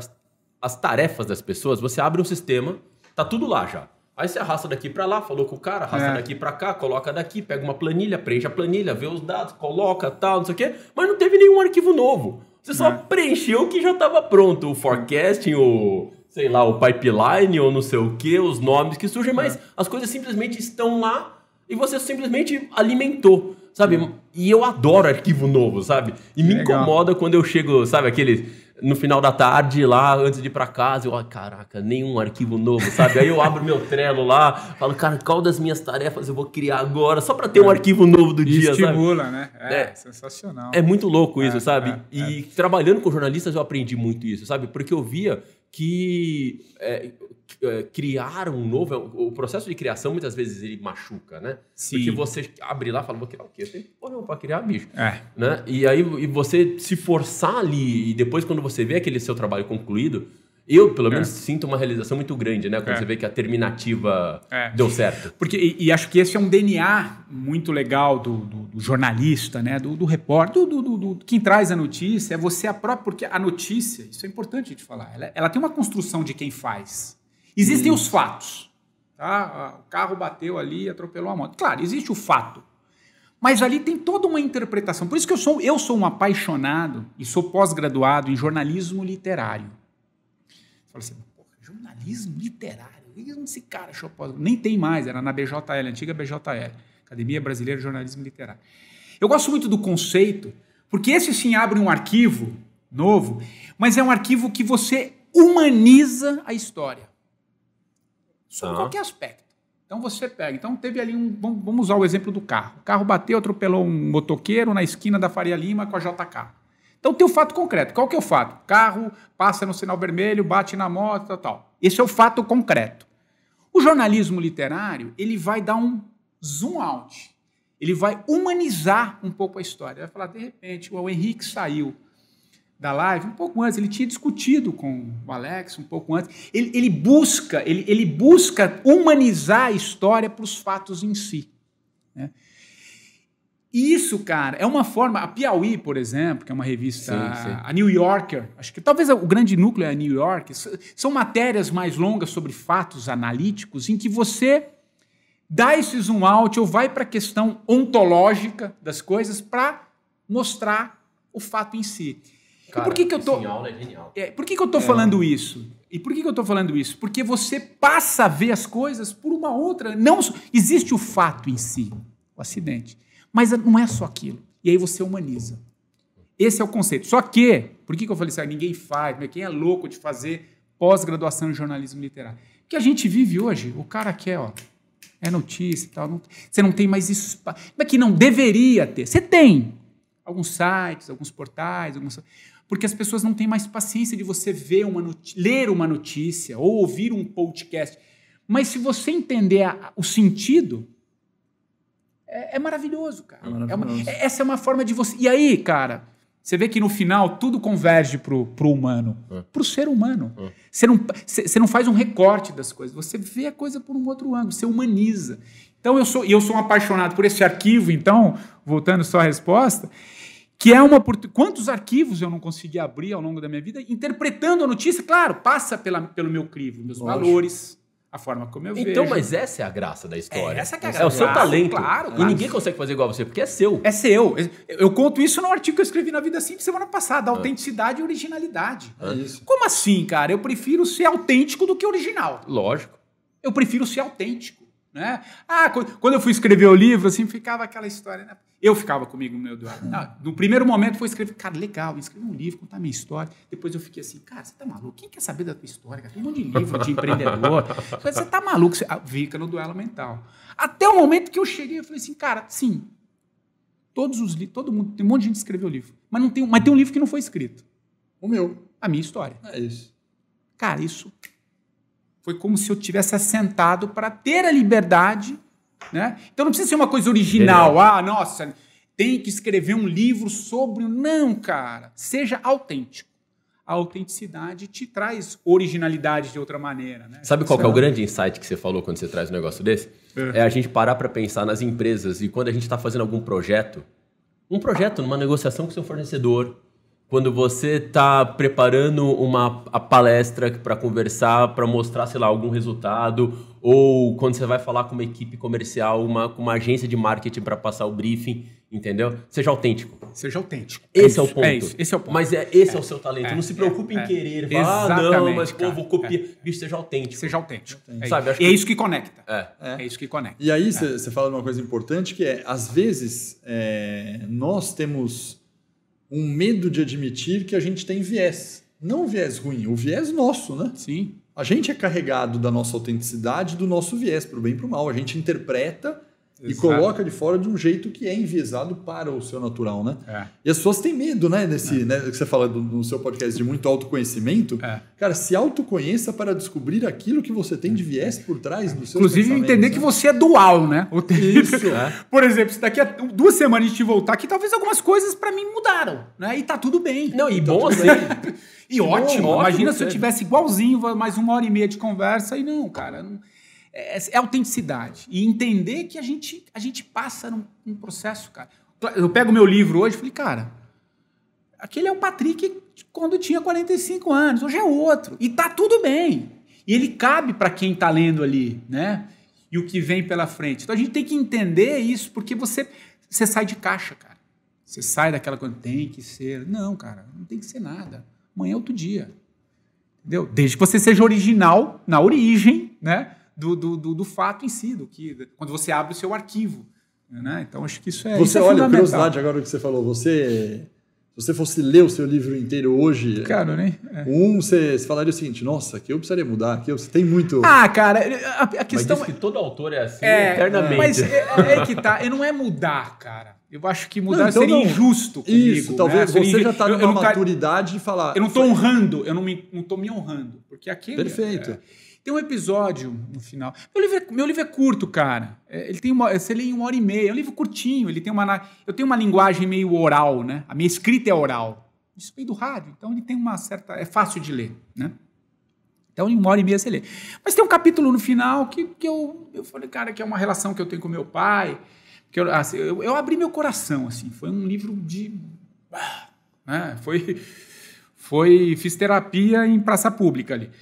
as tarefas das pessoas, você abre um sistema, tá tudo lá já. Aí você arrasta daqui para lá, falou com o cara, arrasta daqui para cá, coloca daqui, pega uma planilha, preenche a planilha, vê os dados, coloca tal, não sei o quê, mas não teve nenhum arquivo novo. Você só preencheu o que já estava pronto, o forecasting, sei lá, o pipeline ou não sei o quê, os nomes que surgem, mas as coisas simplesmente estão lá e você simplesmente alimentou, sabe? E eu adoro arquivo novo, sabe? E me incomoda quando eu chego, sabe, no final da tarde, lá, antes de ir pra casa, caraca, nenhum arquivo novo, sabe? Aí eu abro meu Trello lá, falo, cara, qual das minhas tarefas eu vou criar agora, só pra ter um arquivo novo do dia, estimula, sabe? Né? É sensacional. É muito louco isso, sabe? E trabalhando com jornalistas eu aprendi muito isso, sabe? Porque eu via que criar um novo... O processo de criação, muitas vezes, ele machuca, né? Sim. Porque você abre lá e fala, vou criar o quê? Eu tenho porra pra criar, bicho. Né? E aí você se forçar ali, e depois quando você vê aquele seu trabalho concluído, eu, pelo menos, sinto uma realização muito grande, né? Quando você vê que a terminativa deu certo. Porque, e acho que esse é um DNA muito legal do jornalista, né? Do repórter, do quem traz a notícia, é você a própria... Porque a notícia, isso é importante a gente falar, ela tem uma construção de quem faz. Existem os fatos. Tá? O carro bateu ali, atropelou a moto. Claro, existe o fato. Mas ali tem toda uma interpretação. Por isso que eu sou um apaixonado e sou pós-graduado em jornalismo literário. Você fala assim, porra, jornalismo literário? Onde esse cara achou pós-graduado? Nem tem mais, era na BJL, antiga BJL, Academia Brasileira de Jornalismo Literário. Eu gosto muito do conceito, porque esse sim abre um arquivo novo, mas é um arquivo que você humaniza a história. Sobre qualquer aspecto. Então você pega. Então teve ali vamos usar o exemplo do carro. O carro bateu, atropelou um motoqueiro na esquina da Faria Lima com a JK. Então tem o fato concreto. Qual que é o fato? O carro passa no sinal vermelho, bate na moto, tal. Esse é o fato concreto. O jornalismo literário, ele vai dar um zoom out. Ele vai humanizar um pouco a história. Vai falar, de repente, o Henrique saiu da live um pouco antes, ele tinha discutido com o Alex um pouco antes, ele busca humanizar a história para os fatos em si, né? E isso, cara, é uma forma, a Piauí, por exemplo, que é uma revista, a New Yorker, acho que talvez o grande núcleo é a New York, são matérias mais longas sobre fatos analíticos em que você dá esse zoom out ou vai para a questão ontológica das coisas para mostrar o fato em si. Cara, por que eu tô... aula é genial. Por que eu tô falando isso? E por que eu tô falando isso? Porque você passa a ver as coisas por uma outra... Não existe o fato em si, o acidente, mas não é só aquilo. E aí você humaniza. Esse é o conceito. Só que, por que eu falei assim, ninguém faz, quem é louco de fazer pós-graduação em jornalismo literário? Porque a gente vive hoje, o cara quer, é notícia e tal, você não tem mais isso... Não é que não deveria ter. Você tem alguns sites, alguns portais, porque as pessoas não têm mais paciência de você ler uma notícia ou ouvir um podcast. Mas se você entender o sentido, É maravilhoso, cara. Maravilhoso. Essa é uma forma de você... E aí, cara, você vê que no final tudo converge pro humano, pro ser humano. Você não faz um recorte das coisas, você vê a coisa por um outro ângulo, você humaniza. Então, eu sou um apaixonado por esse arquivo, então, voltando só à resposta, que é uma... Quantos arquivos eu não consegui abrir ao longo da minha vida, interpretando a notícia, claro, passa pelo meu crivo, meus valores, a forma como eu vejo. Então, mas essa é a graça da história. Essa que é a graça. É o seu talento. Claro. E ninguém consegue fazer igual a você, porque é seu. É seu. Eu conto isso no artigo que eu escrevi na Vida Simples semana passada, autenticidade e originalidade. Isso. Como assim, cara? Eu prefiro ser autêntico do que original. Lógico. Eu prefiro ser autêntico. Né? Quando eu fui escrever o livro, assim, ficava aquela história, né? Eu ficava comigo, meu Deus. No primeiro momento foi escrever, cara, legal, escrever um livro, contar a minha história. Depois eu fiquei assim, cara, você tá maluco? Quem quer saber da tua história? Tem um monte de livro de empreendedor. Você tá maluco? Você fica no duelo mental. Até o momento que eu cheguei, eu falei assim, cara, sim, todo mundo, tem um monte de gente que escreveu livro, mas tem um livro que não foi escrito. O meu. A minha história. É isso. Cara, isso foi como se eu tivesse assentado para ter a liberdade, né? Então não precisa ser uma coisa original. Nossa, tem que escrever um livro sobre... Não, cara. Seja autêntico. A autenticidade te traz originalidade de outra maneira, né? Sabe qual que é o grande insight que você falou quando você traz um negócio desse? É a gente parar para pensar nas empresas e quando a gente está fazendo algum projeto, numa negociação com seu fornecedor, quando você está preparando a palestra para conversar, para mostrar, sei lá, algum resultado, ou quando você vai falar com uma equipe comercial, com uma agência de marketing para passar o briefing, entendeu? Seja autêntico. Seja autêntico. Esse é o ponto. Esse é o ponto. Mas esse é o seu talento. Não se preocupe em querer. Não, mas pô, vou copiar. Bicho, seja autêntico. Seja autêntico. Sabe, e é isso que conecta. É isso que conecta. E aí você fala de uma coisa importante que é, às vezes, nós temos um medo de admitir que a gente tem viés. Não o viés ruim, o viés nosso, né? Sim. A gente é carregado da nossa autenticidade, do nosso viés, pro bem e pro mal. A gente interpreta e coloca de fora de um jeito que é enviesado para o seu natural, né? E as pessoas têm medo, né? Né, que você fala no seu podcast de muito autoconhecimento. Cara, se autoconheça para descobrir aquilo que você tem de viés por trás do seu. Inclusive, entender que você é dual, né? Isso. Por exemplo, se daqui a 2 semanas a gente voltar aqui, talvez algumas coisas para mim mudaram, né? E tá tudo bem. Não, e bom assim. E ótimo. Imagina se eu tivesse igualzinho, mais 1h30 de conversa. E não, cara... É autenticidade. E entender que a gente passa num processo, cara. Eu pego meu livro hoje e falei, cara, aquele é o Patrick quando tinha 45 anos, hoje é outro. E tá tudo bem. E ele cabe para quem tá lendo ali, né? E o que vem pela frente. Então a gente tem que entender isso, porque você sai de caixa, cara. Você sai daquela coisa, tem que ser. Não, cara, não tem que ser nada. Amanhã é outro dia. Entendeu? Desde que você seja original na origem, né? Do fato em si, quando você abre o seu arquivo. Né? Então, acho que isso é Você olha, curiosidade agora que você falou, se você fosse ler o seu livro inteiro hoje, cara, né? Você falaria o seguinte, nossa, aqui eu precisaria mudar, aqui você tem muito... cara, a questão... Mas diz que todo autor é assim eternamente. Mas é que tá, não é mudar, cara. Eu acho que mudar seria injusto comigo. Isso, talvez né? você já está numa maturidade de falar... Eu não estou honrando, eu não estou me honrando. Porque aquele... Perfeito. Tem um episódio no final. Meu livro é curto, cara. Você lê em 1h30. É um livro curtinho. Eu tenho uma linguagem meio oral, né? A minha escrita é oral. Isso veio do rádio. Então ele tem uma certa... É fácil de ler, né? Então em 1h30 você lê. Mas tem um capítulo no final que eu falei, cara, que é uma relação que eu tenho com meu pai. Que eu abri meu coração, assim. Foi um livro de... Né? Fiz terapia em praça pública ali.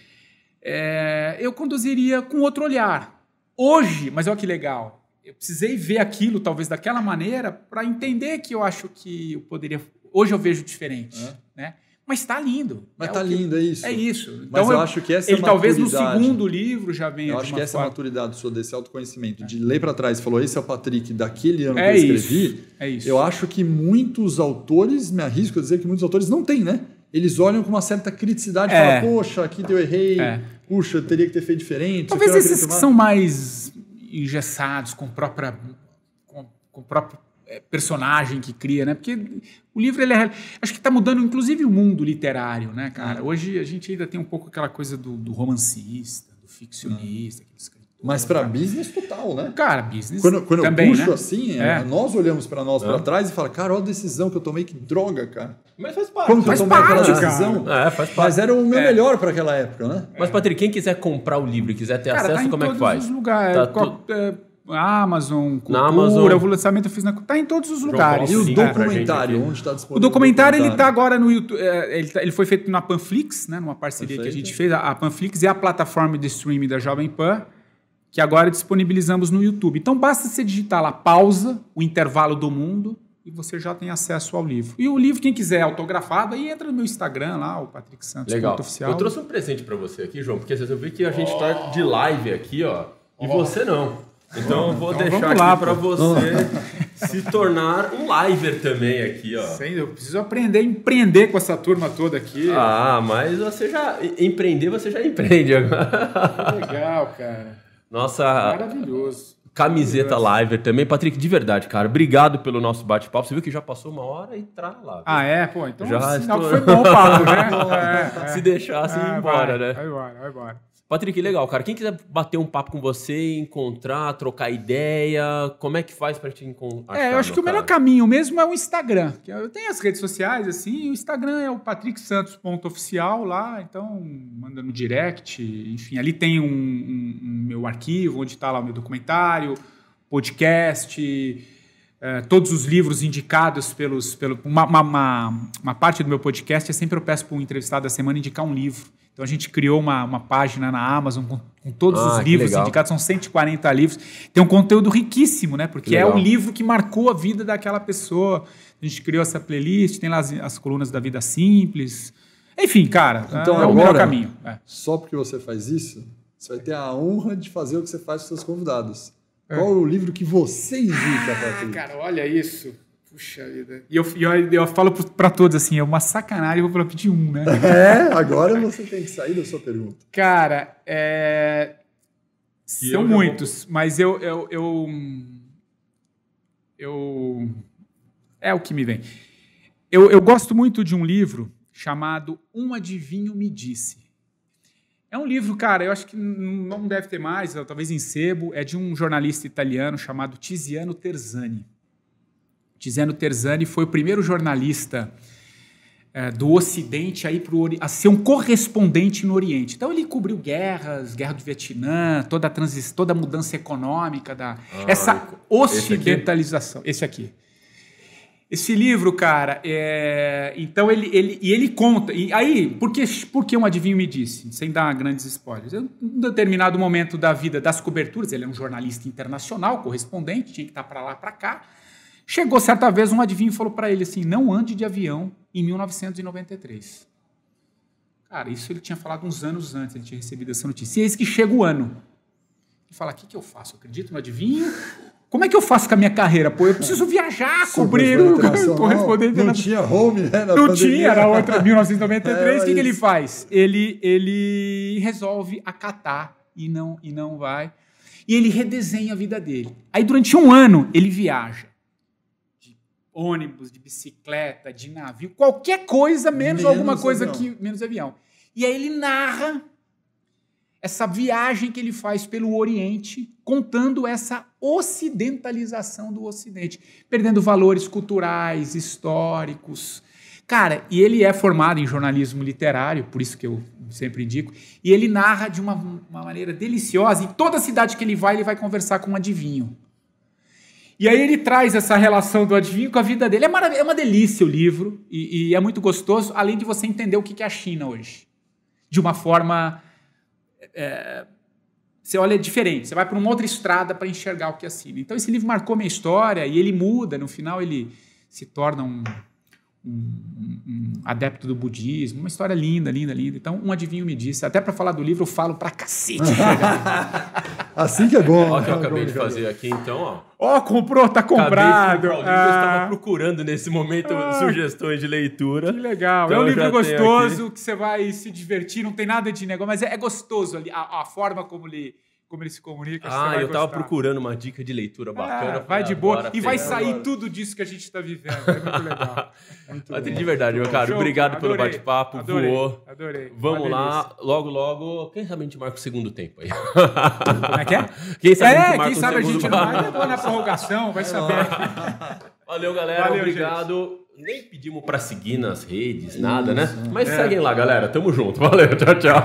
Eu conduziria com outro olhar. Hoje, mas olha que legal, eu precisei ver aquilo, talvez daquela maneira, para entender que eu acho que eu poderia... Hoje eu vejo diferente, né? Mas está lindo. Mas está lindo, é isso. É isso. Mas eu acho que essa maturidade... Talvez no segundo livro já venha. Eu acho que essa maturidade sua, desse autoconhecimento, de ler para trás, falou, esse é o Patrick daquele ano que eu escrevi. É isso. Eu acho que muitos autores, me arrisco a dizer que muitos autores não têm, né? Eles olham com uma certa criticidade e falam, poxa, aqui eu errei, puxa, eu teria que ter feito diferente. Talvez esses que são mais engessados, com o próprio personagem que cria, né? Porque o livro, acho que está mudando, inclusive, o mundo literário, né, cara? Hoje a gente ainda tem um pouco aquela coisa do romancista, do ficcionista, aquele escritor Mas para business total, né? Cara, business quando também, eu puxo né? assim, nós olhamos para nós para trás e fala, cara, olha a decisão que eu tomei, que droga, cara. Mas faz parte. Como que eu tomei aquela decisão? Faz parte. Mas era o meu melhor para aquela época, né? Mas, Patrick, quem quiser comprar o livro e quiser ter acesso, como é que faz? Tá em todos os lugares. Amazon, Cultura, na Amazon. O lançamento eu fiz tá em todos os lugares. E o documentário, onde está disponível? O documentário, ele está agora no YouTube. Ele foi feito na Panflix, né, numa parceria que a gente fez. A Panflix é a plataforma de streaming da Jovem Pan, que agora disponibilizamos no YouTube. Então, basta você digitar lá, pausa, o intervalo do mundo, e você já tem acesso ao livro. E o livro, quem quiser autografado, aí entra no meu Instagram lá, o Patrick Santos. Legal. Oficial. Eu trouxe um presente para você aqui, João, porque eu vi que a gente está de live aqui, ó, e você não. Então eu vou deixar aqui para você se tornar um liver também aqui, ó. Sim, eu preciso aprender a empreender com essa turma toda aqui. Mas você já empreende agora. Legal, cara. Nossa, maravilhoso. Camiseta liver também. Patrick, de verdade, cara, obrigado pelo nosso bate-papo. Você viu que já passou 1 hora e tá lá. Pô, então já sinal que foi bom o papo, né? Se deixasse ir embora, né? Vai embora. Patrick, legal, cara. Quem quiser bater um papo com você, encontrar, trocar ideia, como é que faz pra te achar? Eu acho que o melhor caminho mesmo é o Instagram. Eu tenho as redes sociais, assim, o Instagram é o patricksantos.oficial lá, então manda no direct, enfim, ali tem um meu arquivo, onde está lá o meu documentário, podcast, todos os livros indicados uma parte do meu podcast é sempre eu peço para um entrevistado da semana indicar um livro. Então a gente criou uma página na Amazon com todos os livros indicados, são 140 livros. Tem um conteúdo riquíssimo, né? Porque é um livro que marcou a vida daquela pessoa. A gente criou essa playlist, tem lá as colunas da Vida Simples. Enfim, cara, então, é o melhor caminho. Só porque você faz isso, você vai ter a honra de fazer o que você faz com seus convidados. Qual é o livro que você indica, Patrick? Cara, olha isso. Puxa vida. E eu falo para todos assim, é uma sacanagem, eu vou pedir um, né? Agora você tem que sair da sua pergunta. Cara, são muitos, mas é o que me vem. Eu gosto muito de um livro chamado Um Adivinho Me Disse. É um livro, cara, eu acho que não deve ter mais, talvez em sebo, é de um jornalista italiano chamado Tiziano Terzani. Tiziano Terzani foi o primeiro jornalista do Ocidente a ser um correspondente no Oriente. Então ele cobriu guerra do Vietnã, toda a mudança econômica, essa ocidentalização. Esse aqui. Esse livro, cara, então ele conta. E aí, por que um adivinho me disse? Sem dar grandes spoilers. Em um determinado momento da vida das coberturas, ele é um jornalista internacional, correspondente, tinha que estar para lá, para cá. Chegou certa vez um adivinho e falou para ele assim, não ande de avião em 1993. Cara, isso ele tinha falado uns anos antes, ele tinha recebido essa notícia. E eis que chega o ano. Ele fala, o que eu faço? Eu acredito no adivinho? Como é que eu faço com a minha carreira? Pô, eu preciso viajar, cobrir o correspondente. Não tinha home, né? Não tinha, era outra, 1993. O que ele faz? Ele resolve acatar e não vai. E ele redesenha a vida dele. Aí, durante um ano, ele viaja. Ônibus, de bicicleta, de navio, qualquer coisa, menos alguma coisa menos avião. E aí ele narra essa viagem que ele faz pelo Oriente, contando essa ocidentalização do Ocidente, perdendo valores culturais, históricos. Cara, e ele é formado em jornalismo literário, por isso que eu sempre indico, e ele narra de uma maneira deliciosa, e toda cidade que ele vai conversar com um adivinho. E aí ele traz essa relação do adivinho com a vida dele. É uma delícia o livro, e é muito gostoso, além de você entender o que é a China hoje. De uma forma... você olha diferente, você vai para uma outra estrada para enxergar o que é a China. Então esse livro marcou minha história, e ele muda, no final ele se torna um adepto do budismo, uma história linda, linda, linda. Então, um adivinho me disse, até para falar do livro eu falo pra cacete. Assim que é bom. Olha o que eu acabei de fazer aqui, então, ó. Comprou, tá comprado. Eu estava procurando nesse momento sugestões de leitura. Que legal. Então, é um livro gostoso, que você vai se divertir, não tem nada de negócio, mas é gostoso ali, a forma como ele como ele se comunica. Eu tava procurando uma dica de leitura bacana. Vai de boa. E vai sair tudo disso que a gente tá vivendo. É muito legal. De verdade, meu cara. Obrigado pelo bate-papo. Voou. Adorei. Vamos lá. Logo. Quem sabe a gente marca o segundo tempo aí. Como é que é? Quem sabe a gente não vai depois na prorrogação. Vai saber. Valeu, galera. Obrigado. Gente. Nem pedimos pra seguir nas redes, nada, né? Mas seguem lá, galera. Tamo junto. Valeu. Tchau, tchau.